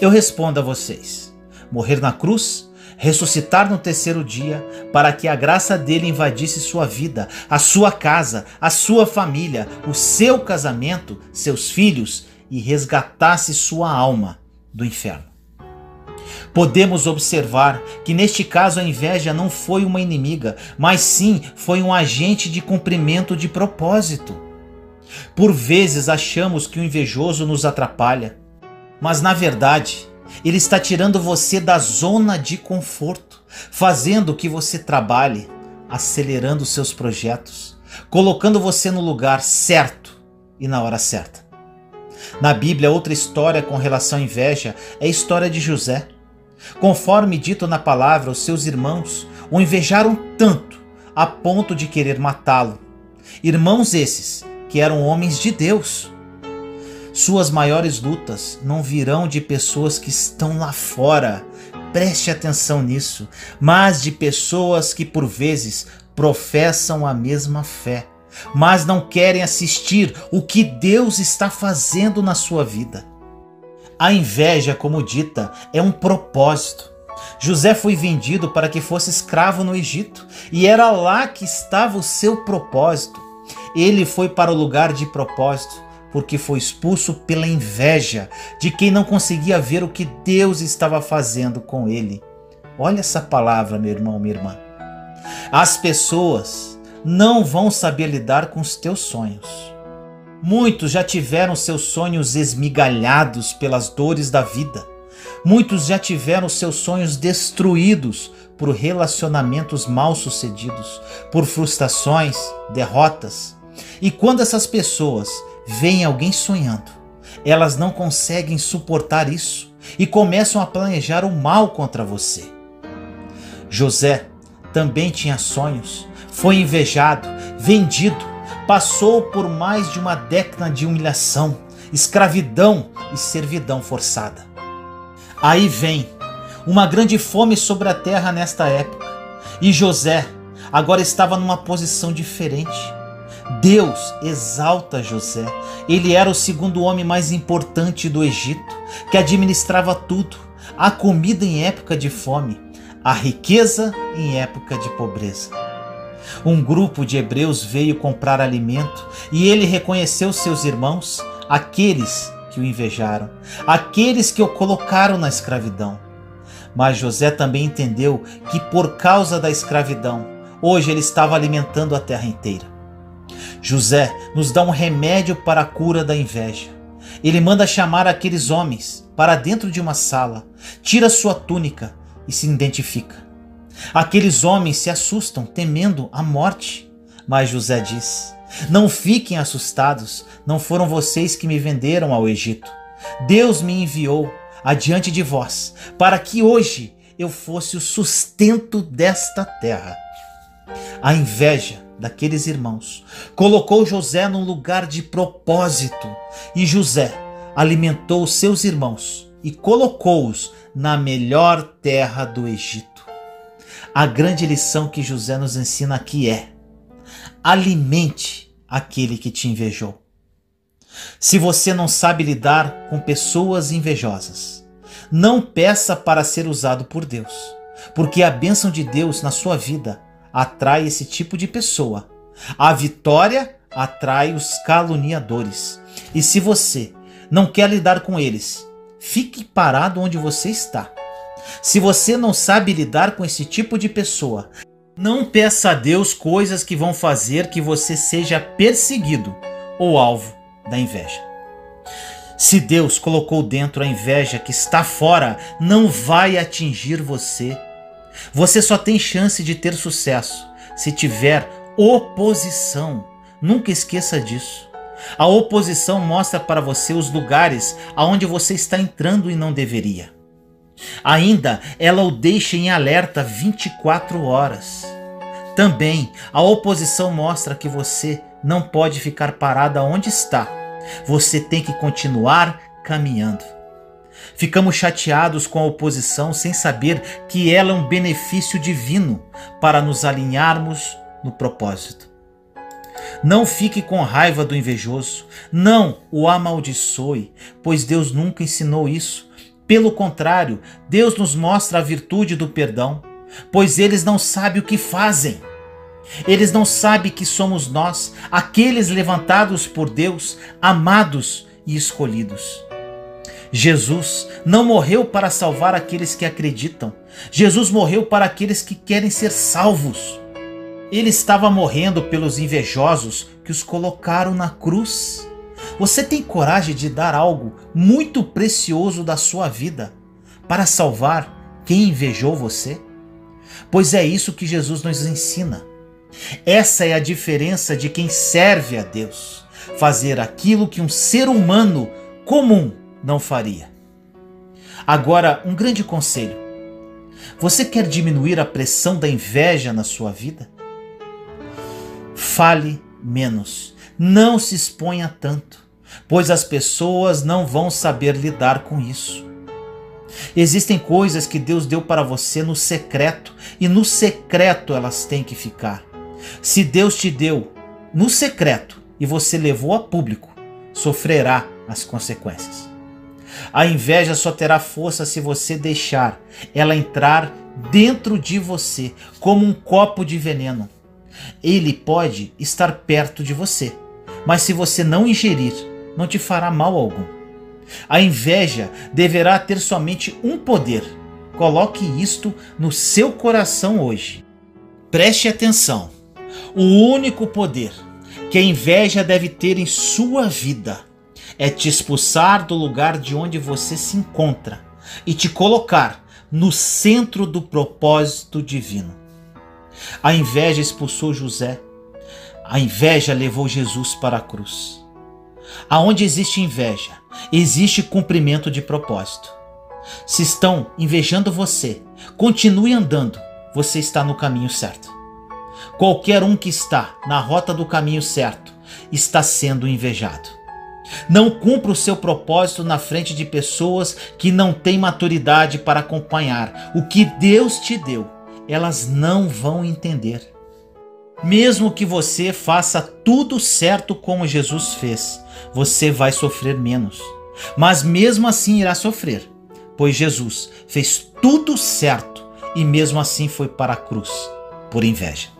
Eu respondo a vocês: morrer na cruz, ressuscitar no terceiro dia, para que a graça dele invadisse sua vida, a sua casa, a sua família, o seu casamento, seus filhos e resgatasse sua alma do inferno. Podemos observar que neste caso a inveja não foi uma inimiga, mas sim foi um agente de cumprimento de propósito. Por vezes achamos que o invejoso nos atrapalha, mas na verdade ele está tirando você da zona de conforto, fazendo que você trabalhe, acelerando seus projetos, colocando você no lugar certo e na hora certa. Na Bíblia, outra história com relação à inveja é a história de José. Conforme dito na palavra, os seus irmãos o invejaram tanto a ponto de querer matá-lo. Irmãos esses que eram homens de Deus. Suas maiores lutas não virão de pessoas que estão lá fora, preste atenção nisso, mas de pessoas que por vezes professam a mesma fé, mas não querem assistir o que Deus está fazendo na sua vida. A inveja, como dita, é um propósito. José foi vendido para que fosse escravo no Egito, e era lá que estava o seu propósito. Ele foi para o lugar de propósito, porque foi expulso pela inveja de quem não conseguia ver o que Deus estava fazendo com ele. Olha essa palavra, meu irmão, minha irmã. As pessoas não vão saber lidar com os teus sonhos. Muitos já tiveram seus sonhos esmigalhados pelas dores da vida. Muitos já tiveram seus sonhos destruídos por relacionamentos mal sucedidos, por frustrações, derrotas. E quando essas pessoas veem alguém sonhando, elas não conseguem suportar isso e começam a planejar o mal contra você. José também tinha sonhos, foi invejado, vendido, passou por mais de uma década de humilhação, escravidão e servidão forçada. Aí vem uma grande fome sobre a terra nesta época, e José agora estava numa posição diferente. Deus exalta José. Ele era o segundo homem mais importante do Egito, que administrava tudo, a comida em época de fome, a riqueza em época de pobreza. Um grupo de hebreus veio comprar alimento e ele reconheceu seus irmãos, aqueles que o invejaram, aqueles que o colocaram na escravidão. Mas José também entendeu que por causa da escravidão, hoje ele estava alimentando a terra inteira. José nos dá um remédio para a cura da inveja. Ele manda chamar aqueles homens para dentro de uma sala, tira sua túnica e se identifica. Aqueles homens se assustam, temendo a morte. Mas José diz: não fiquem assustados, não foram vocês que me venderam ao Egito. Deus me enviou adiante de vós, para que hoje eu fosse o sustento desta terra. A inveja daqueles irmãos colocou José num lugar de propósito, e José alimentou seus irmãos e colocou-os na melhor terra do Egito. A grande lição que José nos ensina aqui é: alimente aquele que te invejou. Se você não sabe lidar com pessoas invejosas, não peça para ser usado por Deus, porque a bênção de Deus na sua vida atrai esse tipo de pessoa. A vitória atrai os caluniadores. E se você não quer lidar com eles, fique parado onde você está. Se você não sabe lidar com esse tipo de pessoa, não peça a Deus coisas que vão fazer que você seja perseguido ou alvo da inveja. Se Deus colocou dentro a inveja que está fora, não vai atingir você. Você só tem chance de ter sucesso se tiver oposição. Nunca esqueça disso. A oposição mostra para você os lugares aonde você está entrando e não deveria. Ainda, ela o deixa em alerta 24 horas. Também, a oposição mostra que você não pode ficar parado onde está. Você tem que continuar caminhando. Ficamos chateados com a oposição sem saber que ela é um benefício divino para nos alinharmos no propósito. Não fique com raiva do invejoso, não o amaldiçoe, pois Deus nunca ensinou isso. Pelo contrário, Deus nos mostra a virtude do perdão, pois eles não sabem o que fazem. Eles não sabem que somos nós, aqueles levantados por Deus, amados e escolhidos. Jesus não morreu para salvar aqueles que acreditam. Jesus morreu para aqueles que querem ser salvos. Ele estava morrendo pelos invejosos que os colocaram na cruz. Você tem coragem de dar algo muito precioso da sua vida para salvar quem invejou você? Pois é isso que Jesus nos ensina. Essa é a diferença de quem serve a Deus. Fazer aquilo que um ser humano comum não faria. Agora, um grande conselho. Você quer diminuir a pressão da inveja na sua vida? Fale menos. Não se exponha tanto, pois as pessoas não vão saber lidar com isso. Existem coisas que Deus deu para você no secreto, e no secreto elas têm que ficar. Se Deus te deu no secreto e você levou a público, sofrerá as consequências. A inveja só terá força se você deixar ela entrar dentro de você como um copo de veneno. Ele pode estar perto de você, mas se você não ingerir, não te fará mal algum. A inveja deverá ter somente um poder. Coloque isto no seu coração hoje. Preste atenção. O único poder que a inveja deve ter em sua vida é te expulsar do lugar de onde você se encontra e te colocar no centro do propósito divino. A inveja expulsou José. A inveja levou Jesus para a cruz. Aonde existe inveja, existe cumprimento de propósito. Se estão invejando você, continue andando, você está no caminho certo. Qualquer um que está na rota do caminho certo está sendo invejado. Não cumpra o seu propósito na frente de pessoas que não têm maturidade para acompanhar o que Deus te deu. Elas não vão entender. Mesmo que você faça tudo certo como Jesus fez, você vai sofrer menos. Mas mesmo assim irá sofrer, pois Jesus fez tudo certo e mesmo assim foi para a cruz por inveja.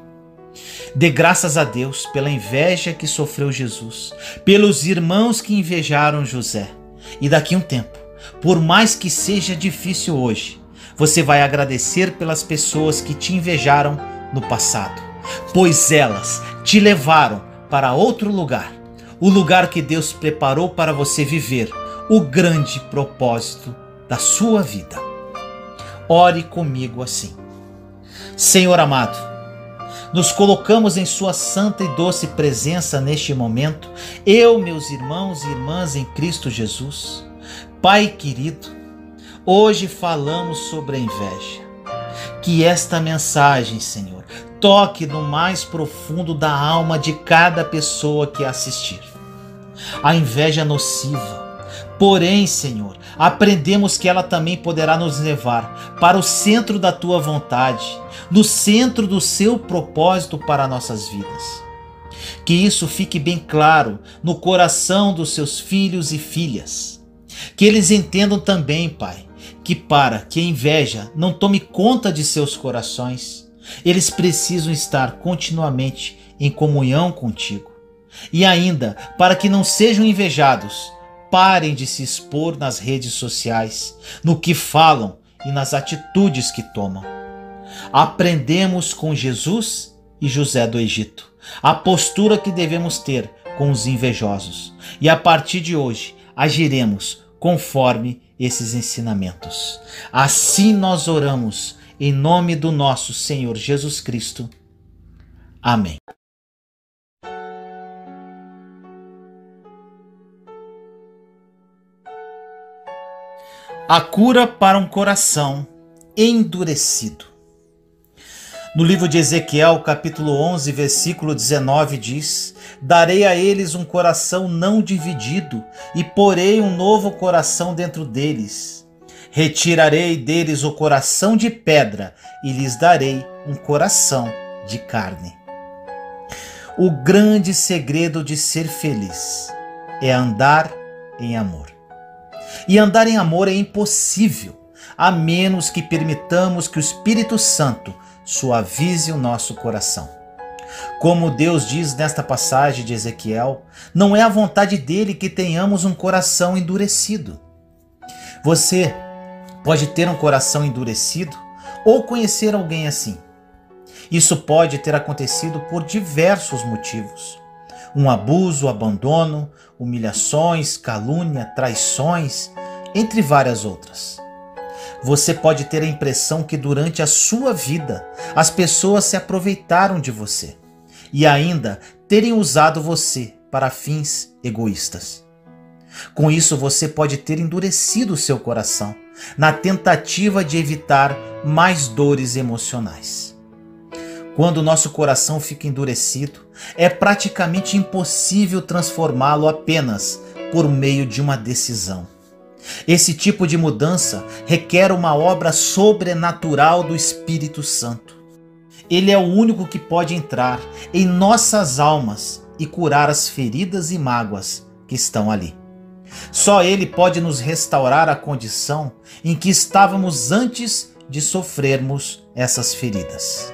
Dê graças a Deus pela inveja que sofreu Jesus, pelos irmãos que invejaram José. E daqui a um tempo, por mais que seja difícil hoje, você vai agradecer pelas pessoas que te invejaram no passado, pois elas te levaram para outro lugar, o lugar que Deus preparou para você viver o grande propósito da sua vida. Ore comigo assim. Senhor amado, nos colocamos em sua santa e doce presença neste momento, eu, meus irmãos e irmãs em Cristo Jesus. Pai querido, hoje falamos sobre a inveja. Que esta mensagem, Senhor, toque no mais profundo da alma de cada pessoa que assistir. A inveja é nociva. Porém, Senhor, aprendemos que ela também poderá nos levar para o centro da Tua vontade, no centro do Seu propósito para nossas vidas. Que isso fique bem claro no coração dos Seus filhos e filhas. Que eles entendam também, Pai, que para que a inveja não tome conta de seus corações, eles precisam estar continuamente em comunhão contigo. E ainda, para que não sejam invejados, parem de se expor nas redes sociais, no que falam e nas atitudes que tomam. Aprendemos com Jesus e José do Egito a postura que devemos ter com os invejosos, e a partir de hoje agiremos conforme esses ensinamentos. Assim nós oramos em nome do nosso Senhor Jesus Cristo. Amém. A cura para um coração endurecido. No livro de Ezequiel, capítulo 11, versículo 19, diz: Darei a eles um coração não dividido e porei um novo coração dentro deles. Retirarei deles o coração de pedra e lhes darei um coração de carne. O grande segredo de ser feliz é andar em amor. E andar em amor é impossível, a menos que permitamos que o Espírito Santo suavize o nosso coração. Como Deus diz nesta passagem de Ezequiel, não é a vontade dele que tenhamos um coração endurecido. Você pode ter um coração endurecido ou conhecer alguém assim. Isso pode ter acontecido por diversos motivos. Um abuso, abandono, humilhações, calúnia, traições, entre várias outras. Você pode ter a impressão que durante a sua vida as pessoas se aproveitaram de você e ainda terem usado você para fins egoístas. Com isso, você pode ter endurecido o seu coração na tentativa de evitar mais dores emocionais. Quando o nosso coração fica endurecido, é praticamente impossível transformá-lo apenas por meio de uma decisão. Esse tipo de mudança requer uma obra sobrenatural do Espírito Santo. Ele é o único que pode entrar em nossas almas e curar as feridas e mágoas que estão ali. Só Ele pode nos restaurar a condição em que estávamos antes de sofrermos essas feridas.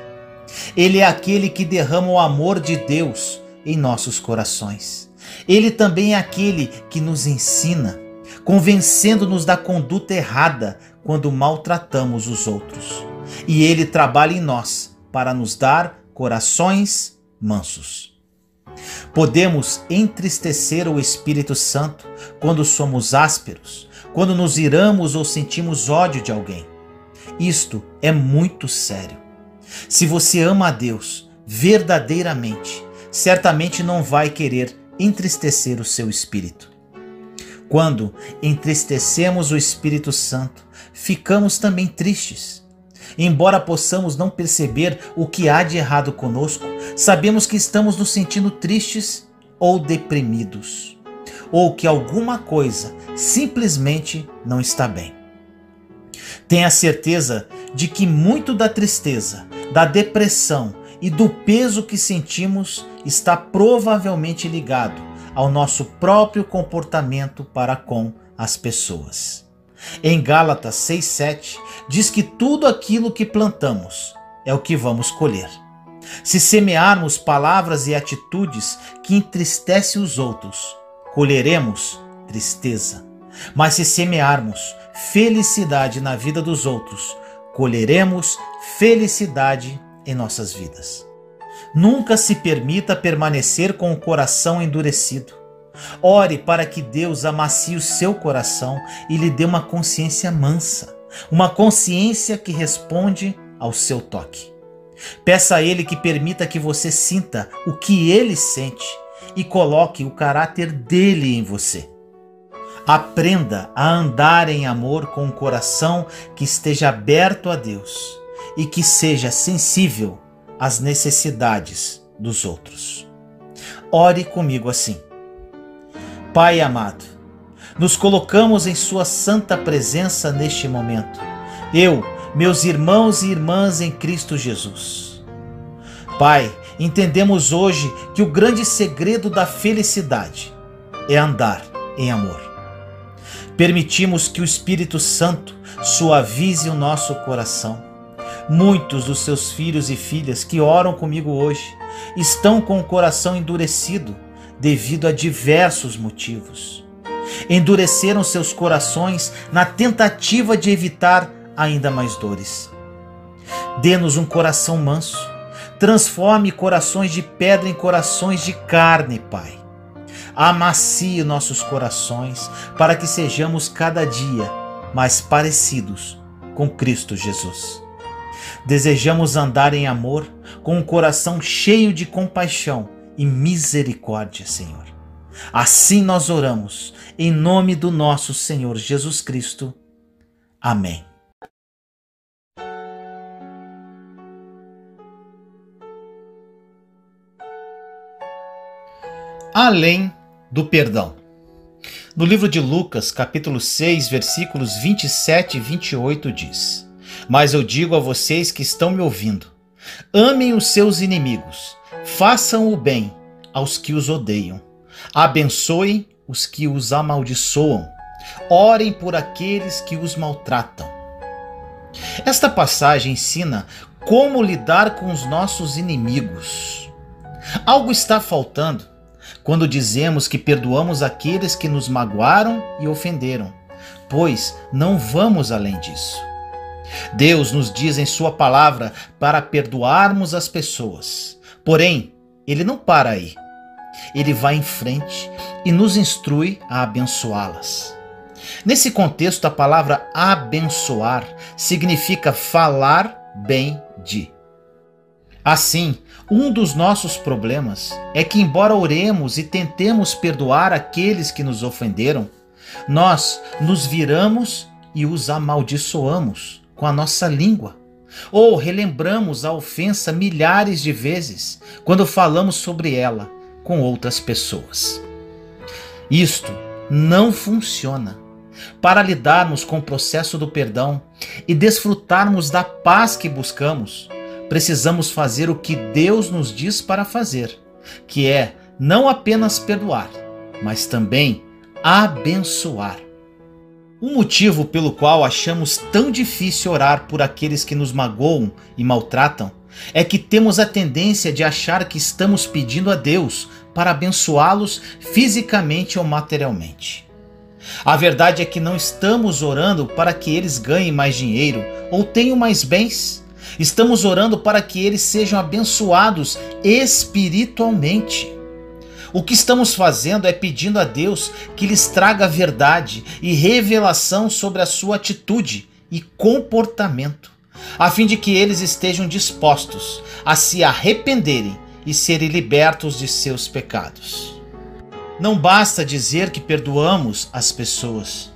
Ele é aquele que derrama o amor de Deus em nossos corações. Ele também é aquele que nos ensina, convencendo-nos da conduta errada quando maltratamos os outros. E Ele trabalha em nós para nos dar corações mansos. Podemos entristecer o Espírito Santo quando somos ásperos, quando nos iramos ou sentimos ódio de alguém. Isto é muito sério. Se você ama a Deus verdadeiramente, certamente não vai querer entristecer o seu espírito. Quando entristecemos o Espírito Santo, ficamos também tristes. Embora possamos não perceber o que há de errado conosco, sabemos que estamos nos sentindo tristes ou deprimidos, ou que alguma coisa simplesmente não está bem. Tenha certeza de que muito da tristeza, da depressão e do peso que sentimos está provavelmente ligado ao nosso próprio comportamento para com as pessoas. Em Gálatas 6:7 diz que tudo aquilo que plantamos é o que vamos colher. Se semearmos palavras e atitudes que entristecem os outros, colheremos tristeza. Mas se semearmos felicidade na vida dos outros, colheremos felicidade em nossas vidas. Nunca se permita permanecer com o coração endurecido. Ore para que Deus amacie o seu coração e lhe dê uma consciência mansa, uma consciência que responde ao seu toque. Peça a Ele que permita que você sinta o que Ele sente e coloque o caráter dele em você. Aprenda a andar em amor com um coração que esteja aberto a Deus e que seja sensível às necessidades dos outros. Ore comigo assim. Pai amado, nos colocamos em Sua santa presença neste momento. Eu, meus irmãos e irmãs em Cristo Jesus. Pai, entendemos hoje que o grande segredo da felicidade é andar em amor. Permitimos que o Espírito Santo suavize o nosso coração. Muitos dos seus filhos e filhas que oram comigo hoje estão com o coração endurecido devido a diversos motivos. Endureceram seus corações na tentativa de evitar ainda mais dores. Dê-nos um coração manso. Transforme corações de pedra em corações de carne, Pai. Amacie nossos corações para que sejamos cada dia mais parecidos com Cristo Jesus. Desejamos andar em amor com um coração cheio de compaixão e misericórdia, Senhor. Assim nós oramos, em nome do nosso Senhor Jesus Cristo. Amém. Além do perdão. No livro de Lucas, capítulo 6, versículos 27 e 28 diz: Mas eu digo a vocês que estão me ouvindo, amem os seus inimigos, façam o bem aos que os odeiam, abençoem os que os amaldiçoam, orem por aqueles que os maltratam. Esta passagem ensina como lidar com os nossos inimigos. Algo está faltando quando dizemos que perdoamos aqueles que nos magoaram e ofenderam, pois não vamos além disso. Deus nos diz em Sua palavra para perdoarmos as pessoas. Porém, Ele não para aí. Ele vai em frente e nos instrui a abençoá-las. Nesse contexto, a palavra abençoar significa falar bem de. Assim, um dos nossos problemas é que, embora oremos e tentemos perdoar aqueles que nos ofenderam, nós nos viramos e os amaldiçoamos com a nossa língua. Ou relembramos a ofensa milhares de vezes quando falamos sobre ela com outras pessoas. Isto não funciona. Para lidarmos com o processo do perdão e desfrutarmos da paz que buscamos, precisamos fazer o que Deus nos diz para fazer, que é não apenas perdoar, mas também abençoar. O motivo pelo qual achamos tão difícil orar por aqueles que nos magoam e maltratam é que temos a tendência de achar que estamos pedindo a Deus para abençoá-los fisicamente ou materialmente. A verdade é que não estamos orando para que eles ganhem mais dinheiro ou tenham mais bens. Estamos orando para que eles sejam abençoados espiritualmente. O que estamos fazendo é pedindo a Deus que lhes traga verdade e revelação sobre a sua atitude e comportamento, a fim de que eles estejam dispostos a se arrependerem e serem libertos de seus pecados. Não basta dizer que perdoamos as pessoas.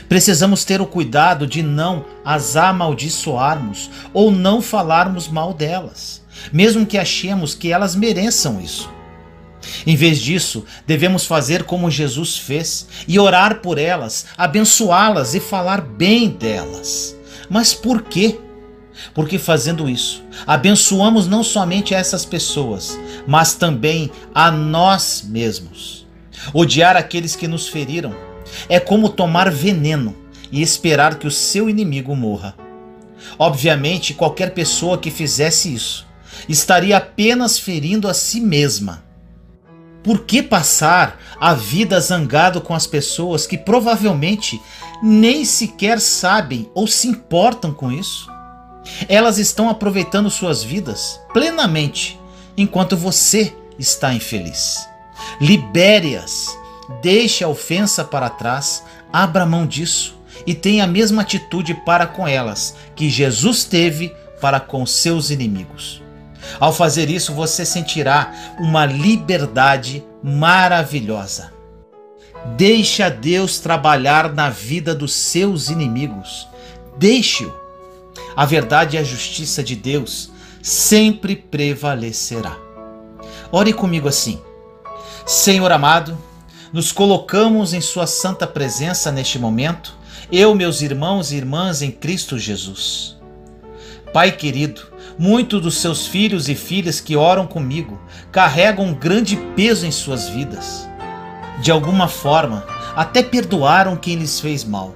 Precisamos ter o cuidado de não as amaldiçoarmos ou não falarmos mal delas, mesmo que achemos que elas mereçam isso. Em vez disso, devemos fazer como Jesus fez e orar por elas, abençoá-las e falar bem delas. Mas por quê? Porque fazendo isso, abençoamos não somente a essas pessoas, mas também a nós mesmos. Odiar aqueles que nos feriram é como tomar veneno e esperar que o seu inimigo morra. Obviamente, qualquer pessoa que fizesse isso estaria apenas ferindo a si mesma. Por que passar a vida zangado com as pessoas que provavelmente nem sequer sabem ou se importam com isso? Elas estão aproveitando suas vidas plenamente, enquanto você está infeliz. Libere-as, deixe a ofensa para trás, abra mão disso e tenha a mesma atitude para com elas que Jesus teve para com seus inimigos. Ao fazer isso, você sentirá uma liberdade maravilhosa. Deixe a Deus trabalhar na vida dos seus inimigos. Deixe-o. A verdade e a justiça de Deus sempre prevalecerá. Ore comigo assim: Senhor amado, nos colocamos em sua santa presença neste momento, eu, meus irmãos e irmãs em Cristo Jesus. Pai querido, muitos dos seus filhos e filhas que oram comigo carregam um grande peso em suas vidas. De alguma forma, até perdoaram quem lhes fez mal,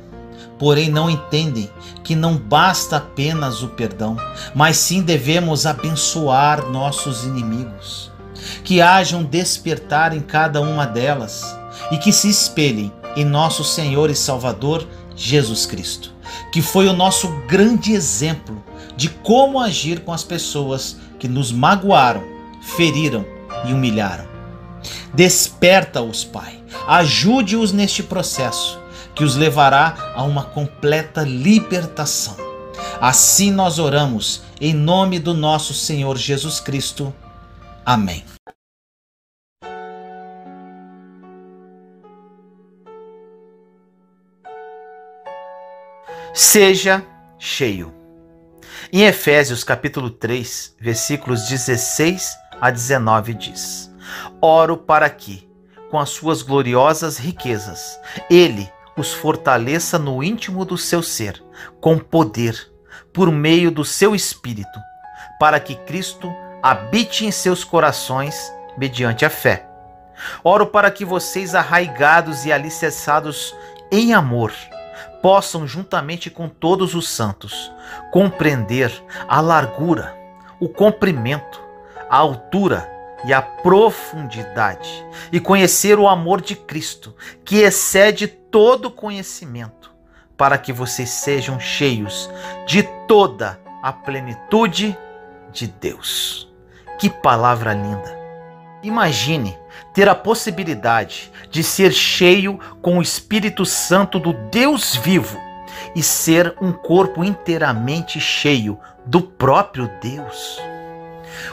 porém não entendem que não basta apenas o perdão, mas sim devemos abençoar nossos inimigos. Que haja um despertar em cada uma delas e que se espelhem em nosso Senhor e Salvador Jesus Cristo, que foi o nosso grande exemplo de como agir com as pessoas que nos magoaram, feriram e humilharam. Desperta-os, Pai. Ajude-os neste processo, que os levará a uma completa libertação. Assim nós oramos, em nome do nosso Senhor Jesus Cristo. Amém. Seja cheio. Em Efésios capítulo 3, versículos 16 a 19 diz: Oro para que, com as suas gloriosas riquezas, Ele os fortaleça no íntimo do seu ser, com poder, por meio do seu Espírito, para que Cristo habite em seus corações mediante a fé. Oro para que vocês, arraigados e alicerçados em amor, possam, juntamente com todos os santos, compreender a largura, o comprimento, a altura e a profundidade, e conhecer o amor de Cristo, que excede todo conhecimento, para que vocês sejam cheios de toda a plenitude de Deus. Que palavra linda! Imagine ter a possibilidade de ser cheio com o Espírito Santo do Deus vivo e ser um corpo inteiramente cheio do próprio Deus.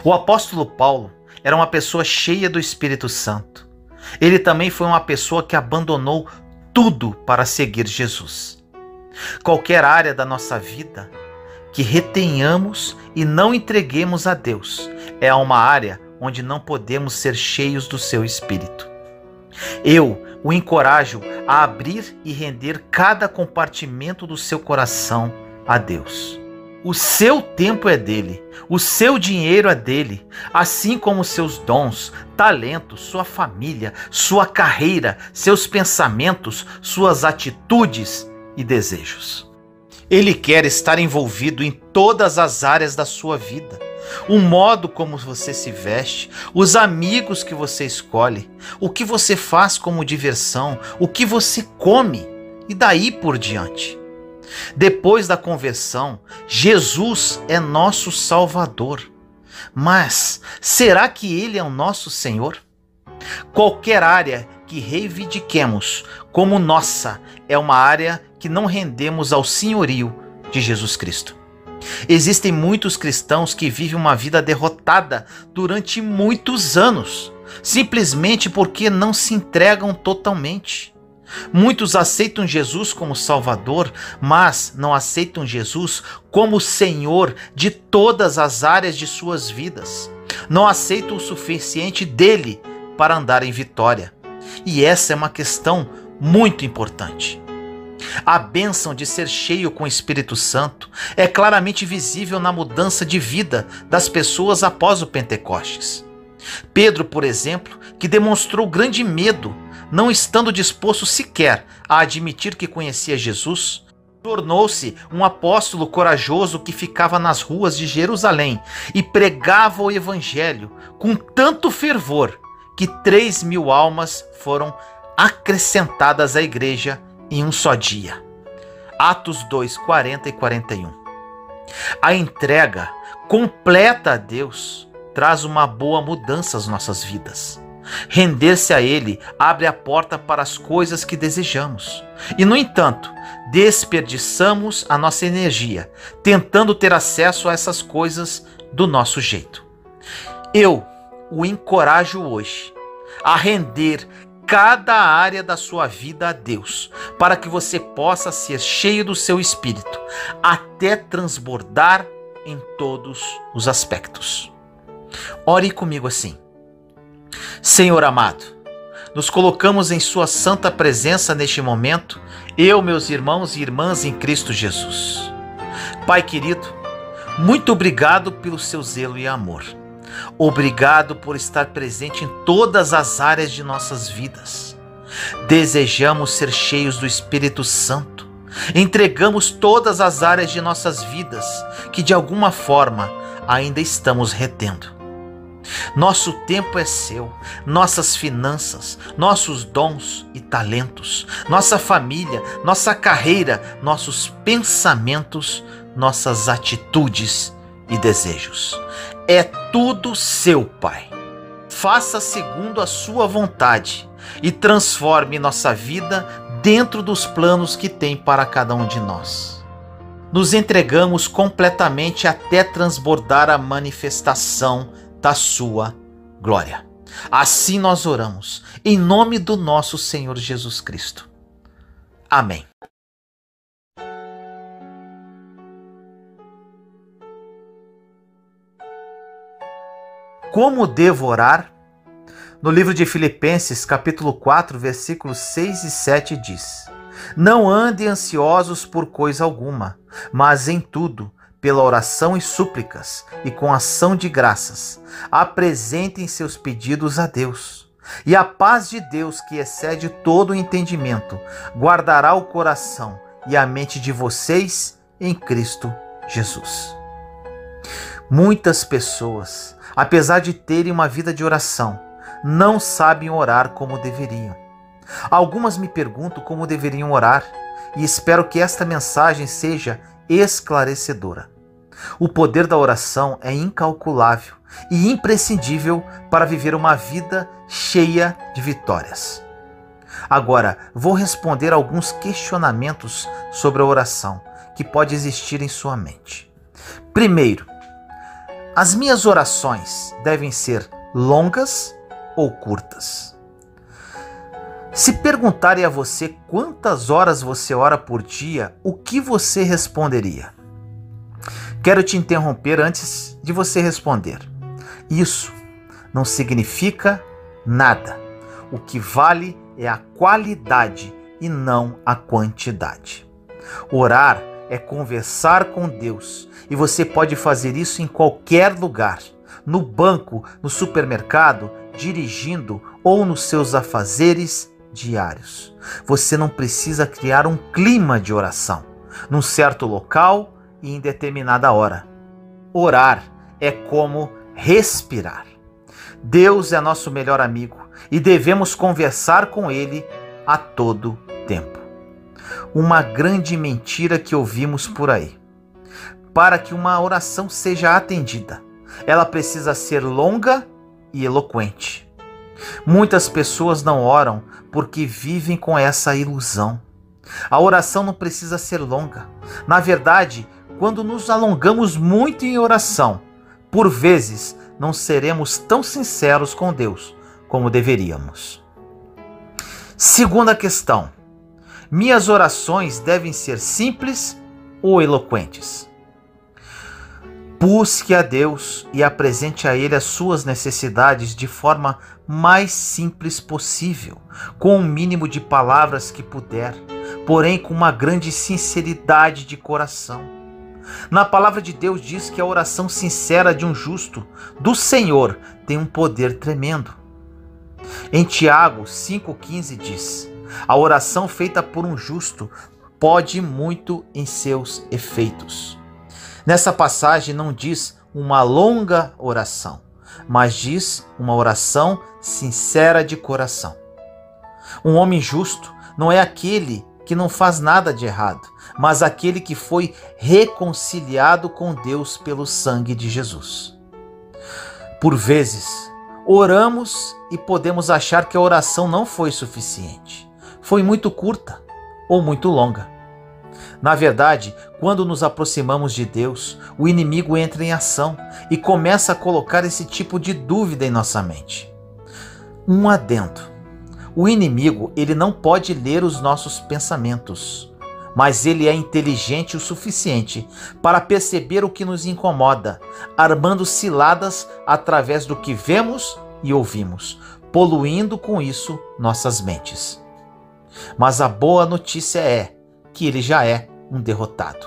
O apóstolo Paulo era uma pessoa cheia do Espírito Santo. Ele também foi uma pessoa que abandonou tudo para seguir Jesus. Qualquer área da nossa vida que retenhamos e não entreguemos a Deus é uma área onde não podemos ser cheios do seu Espírito. Eu o encorajo a abrir e render cada compartimento do seu coração a Deus. O seu tempo é dele, o seu dinheiro é dele, assim como seus dons, talentos, sua família, sua carreira, seus pensamentos, suas atitudes e desejos. Ele quer estar envolvido em todas as áreas da sua vida, o modo como você se veste, os amigos que você escolhe, o que você faz como diversão, o que você come e daí por diante. Depois da conversão, Jesus é nosso Salvador. Mas será que Ele é o nosso Senhor? Qualquer área que reivindiquemos como nossa é uma área que não rendemos ao senhorio de Jesus Cristo. Existem muitos cristãos que vivem uma vida derrotada durante muitos anos, simplesmente porque não se entregam totalmente. Muitos aceitam Jesus como Salvador, mas não aceitam Jesus como Senhor de todas as áreas de suas vidas. Não aceitam o suficiente dele para andar em vitória. E essa é uma questão muito importante. A bênção de ser cheio com o Espírito Santo é claramente visível na mudança de vida das pessoas após o Pentecostes. Pedro, por exemplo, que demonstrou grande medo, não estando disposto sequer a admitir que conhecia Jesus, tornou-se um apóstolo corajoso que ficava nas ruas de Jerusalém e pregava o Evangelho com tanto fervor que 3.000 almas foram acrescentadas à igreja em um só dia. Atos 2, 40 e 41. A entrega completa a Deus traz uma boa mudança às nossas vidas. Render-se a Ele abre a porta para as coisas que desejamos. E, no entanto, desperdiçamos a nossa energia tentando ter acesso a essas coisas do nosso jeito. Eu o encorajo hoje a render cada área da sua vida a Deus, para que você possa ser cheio do seu Espírito, até transbordar em todos os aspectos. Ore comigo assim. Senhor amado, nos colocamos em sua santa presença neste momento, eu, meus irmãos e irmãs em Cristo Jesus. Pai querido, muito obrigado pelo seu zelo e amor. Obrigado por estar presente em todas as áreas de nossas vidas. Desejamos ser cheios do Espírito Santo. Entregamos todas as áreas de nossas vidas que de alguma forma ainda estamos retendo. Nosso tempo é seu, nossas finanças, nossos dons e talentos, nossa família, nossa carreira, nossos pensamentos, nossas atitudes e desejos. É tudo seu, Pai. Faça segundo a sua vontade e transforme nossa vida dentro dos planos que tem para cada um de nós. Nos entregamos completamente até transbordar a manifestação da sua glória. Assim nós oramos, em nome do nosso Senhor Jesus Cristo. Amém. Como devo orar? No livro de Filipenses, capítulo 4, versículos 6 e 7 diz: Não andem ansiosos por coisa alguma, mas em tudo, pela oração e súplicas, e com ação de graças, apresentem seus pedidos a Deus. E a paz de Deus, que excede todo o entendimento, guardará o coração e a mente de vocês em Cristo Jesus. Muitas pessoas, apesar de terem uma vida de oração, não sabem orar como deveriam. Algumas me perguntam como deveriam orar, e espero que esta mensagem seja esclarecedora. O poder da oração é incalculável e imprescindível para viver uma vida cheia de vitórias. Agora, vou responder alguns questionamentos sobre a oração que pode existir em sua mente. Primeiro, as minhas orações devem ser longas ou curtas? Se perguntarem a você quantas horas você ora por dia, o que você responderia? Quero te interromper antes de você responder. Isso não significa nada. O que vale é a qualidade e não a quantidade. Orar é conversar com Deus e você pode fazer isso em qualquer lugar, no banco, no supermercado, dirigindo ou nos seus afazeres diários. Você não precisa criar um clima de oração, num certo local e em determinada hora. Orar é como respirar. Deus é nosso melhor amigo e devemos conversar com Ele a todo tempo. Uma grande mentira que ouvimos por aí. Para que uma oração seja atendida, ela precisa ser longa e eloquente. Muitas pessoas não oram porque vivem com essa ilusão. A oração não precisa ser longa. Na verdade, quando nos alongamos muito em oração, por vezes não seremos tão sinceros com Deus como deveríamos. Segunda questão: minhas orações devem ser simples ou eloquentes? Busque a Deus e apresente a Ele as suas necessidades de forma mais simples possível, com o mínimo de palavras que puder, porém com uma grande sinceridade de coração. Na palavra de Deus diz que a oração sincera de um justo do Senhor tem um poder tremendo. Em Tiago 5,15 diz: a oração feita por um justo pode muito em seus efeitos. Nessa passagem não diz uma longa oração, mas diz uma oração sincera de coração. Um homem justo não é aquele que não faz nada de errado, mas aquele que foi reconciliado com Deus pelo sangue de Jesus. Por vezes, oramos e podemos achar que a oração não foi suficiente, foi muito curta ou muito longa. Na verdade, quando nos aproximamos de Deus, o inimigo entra em ação e começa a colocar esse tipo de dúvida em nossa mente. Um adendo: o inimigo, ele não pode ler os nossos pensamentos, mas ele é inteligente o suficiente para perceber o que nos incomoda, armando ciladas através do que vemos e ouvimos, poluindo com isso nossas mentes. Mas a boa notícia é que ele já é um derrotado.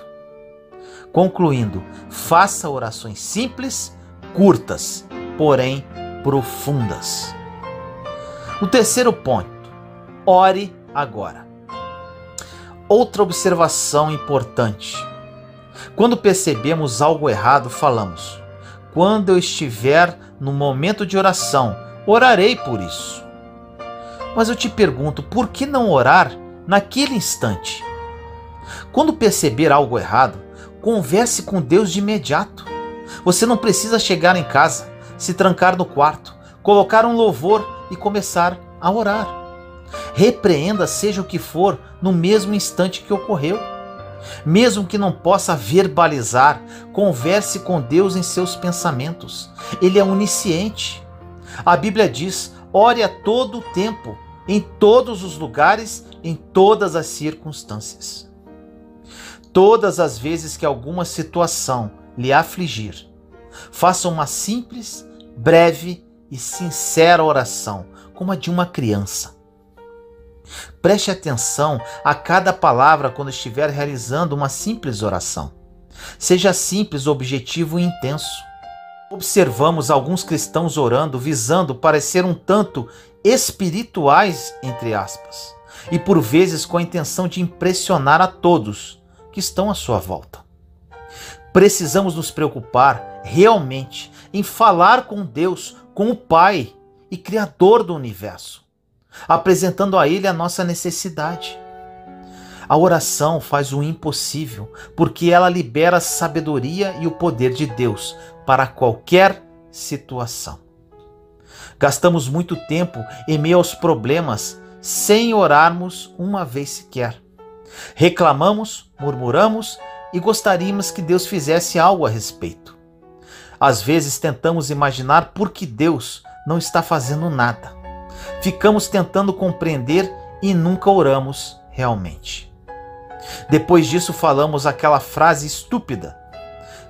Concluindo, faça orações simples, curtas, porém profundas. O terceiro ponto: ore agora. Outra observação importante: quando percebemos algo errado, falamos: quando eu estiver no momento de oração, orarei por isso. Mas eu te pergunto, por que não orar naquele instante? Quando perceber algo errado, converse com Deus de imediato. Você não precisa chegar em casa, se trancar no quarto, colocar um louvor e começar a orar. Repreenda seja o que for no mesmo instante que ocorreu. Mesmo que não possa verbalizar, converse com Deus em seus pensamentos. Ele é onisciente. A Bíblia diz: ore a todo o tempo, em todos os lugares, em todas as circunstâncias. Todas as vezes que alguma situação lhe afligir, faça uma simples, breve e sincera oração, como a de uma criança. Preste atenção a cada palavra quando estiver realizando uma simples oração. Seja simples, objetivo e intenso. Observamos alguns cristãos orando visando parecer um tanto espirituais, entre aspas, e por vezes com a intenção de impressionar a todos que estão à sua volta. Precisamos nos preocupar realmente em falar com Deus, com o Pai e Criador do universo, apresentando a Ele a nossa necessidade. A oração faz o impossível, porque ela libera a sabedoria e o poder de Deus para qualquer situação. Gastamos muito tempo em meio aos problemas sem orarmos uma vez sequer. Reclamamos, murmuramos e gostaríamos que Deus fizesse algo a respeito. Às vezes tentamos imaginar por que Deus não está fazendo nada. Ficamos tentando compreender e nunca oramos realmente. Depois disso falamos aquela frase estúpida: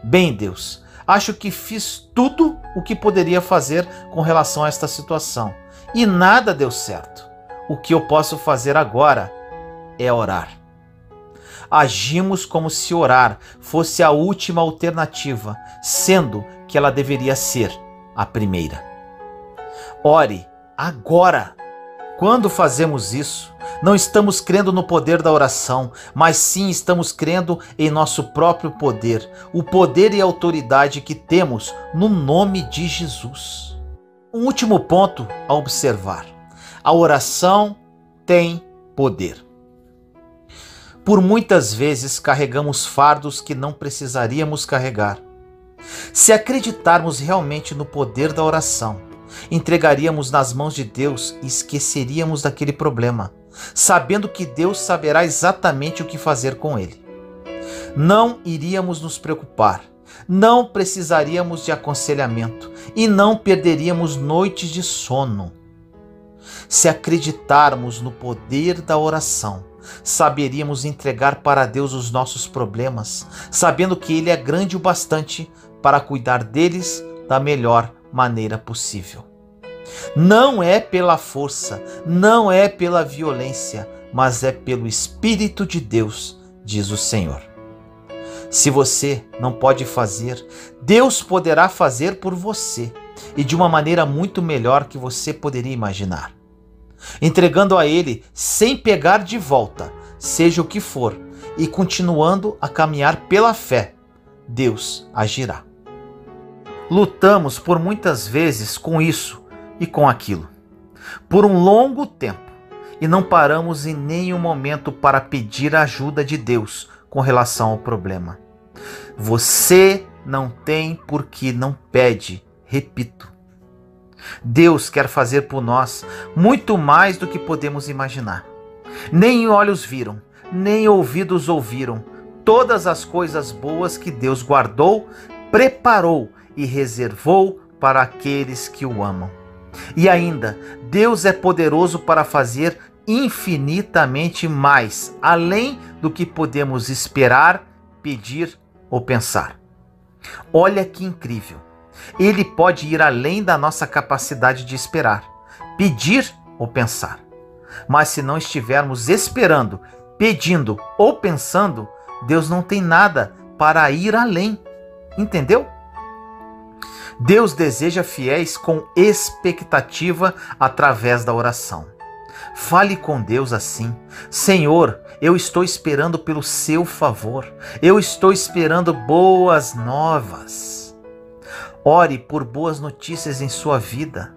bem, Deus, acho que fiz tudo o que poderia fazer com relação a esta situação e nada deu certo. O que eu posso fazer agora é orar. Agimos como se orar fosse a última alternativa, sendo que ela deveria ser a primeira. Ore agora. Quando fazemos isso, Não estamos crendo no poder da oração, mas sim estamos crendo em nosso próprio poder, o poder e a autoridade que temos no nome de Jesus. Um último ponto a observar: a oração tem poder. Por muitas vezes carregamos fardos que não precisaríamos carregar. Se acreditarmos realmente no poder da oração, entregaríamos nas mãos de Deus e esqueceríamos daquele problema, sabendo que Deus saberá exatamente o que fazer com ele. Não iríamos nos preocupar, não precisaríamos de aconselhamento e não perderíamos noites de sono. Se acreditarmos no poder da oração, saberíamos entregar para Deus os nossos problemas, sabendo que Ele é grande o bastante para cuidar deles da melhor maneira possível. Não é pela força, não é pela violência, mas é pelo Espírito de Deus, diz o Senhor. Se você não pode fazer, Deus poderá fazer por você, e de uma maneira muito melhor que você poderia imaginar. Entregando a Ele sem pegar de volta, seja o que for, e continuando a caminhar pela fé, Deus agirá. Lutamos por muitas vezes com isso e com aquilo, por um longo tempo, e não paramos em nenhum momento para pedir a ajuda de Deus com relação ao problema. Você não tem porque não pede, repito. Deus quer fazer por nós muito mais do que podemos imaginar. Nem olhos viram, nem ouvidos ouviram todas as coisas boas que Deus guardou, preparou e reservou para aqueles que o amam. E ainda, Deus é poderoso para fazer infinitamente mais, além do que podemos esperar, pedir ou pensar. Olha que incrível! Ele pode ir além da nossa capacidade de esperar, pedir ou pensar. Mas se não estivermos esperando, pedindo ou pensando, Deus não tem nada para ir além. Entendeu? Deus deseja fiéis com expectativa através da oração. Fale com Deus assim: Senhor, eu estou esperando pelo seu favor. Eu estou esperando boas novas. Ore por boas notícias em sua vida.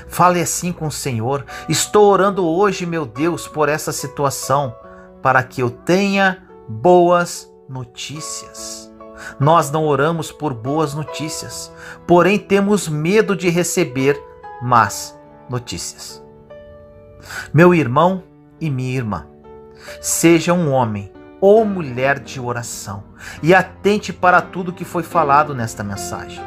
Fale assim com o Senhor: estou orando hoje, meu Deus, por essa situação, para que eu tenha boas notícias. Nós não oramos por boas notícias, porém temos medo de receber más notícias. Meu irmão e minha irmã, seja um homem ou mulher de oração e atente para tudo que foi falado nesta mensagem.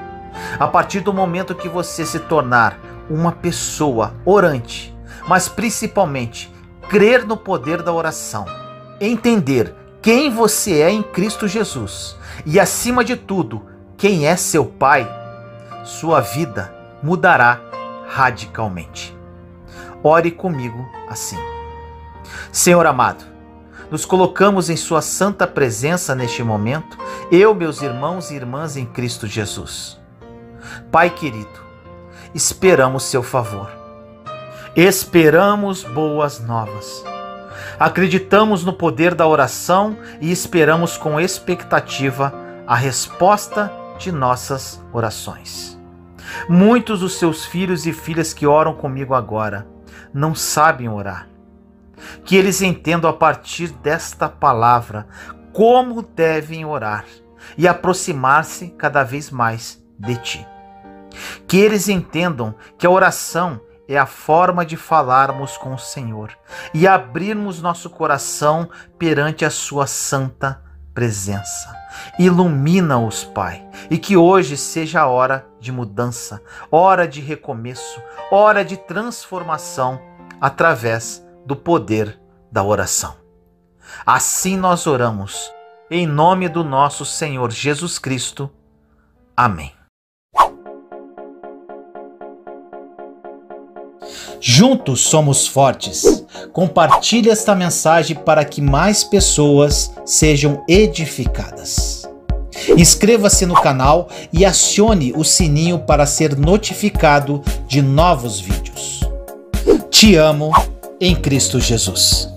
A partir do momento que você se tornar uma pessoa orante, mas principalmente crer no poder da oração, entender quem você é em Cristo Jesus e, acima de tudo, quem é seu Pai, sua vida mudará radicalmente. Ore comigo assim: Senhor amado, nos colocamos em sua santa presença neste momento, eu, meus irmãos e irmãs em Cristo Jesus. Pai querido, esperamos seu favor. Esperamos boas novas. Acreditamos no poder da oração e esperamos com expectativa a resposta de nossas orações. Muitos dos seus filhos e filhas que oram comigo agora não sabem orar. Que eles entendam a partir desta palavra como devem orar e aproximar-se cada vez mais de ti. Que eles entendam que a oração é a forma de falarmos com o Senhor e abrirmos nosso coração perante a sua santa presença. Ilumina-os, Pai, e que hoje seja a hora de mudança, hora de recomeço, hora de transformação através do poder da oração. Assim nós oramos, em nome do nosso Senhor Jesus Cristo. Amém. Juntos somos fortes. Compartilhe esta mensagem para que mais pessoas sejam edificadas. Inscreva-se no canal e acione o sininho para ser notificado de novos vídeos. Te amo em Cristo Jesus.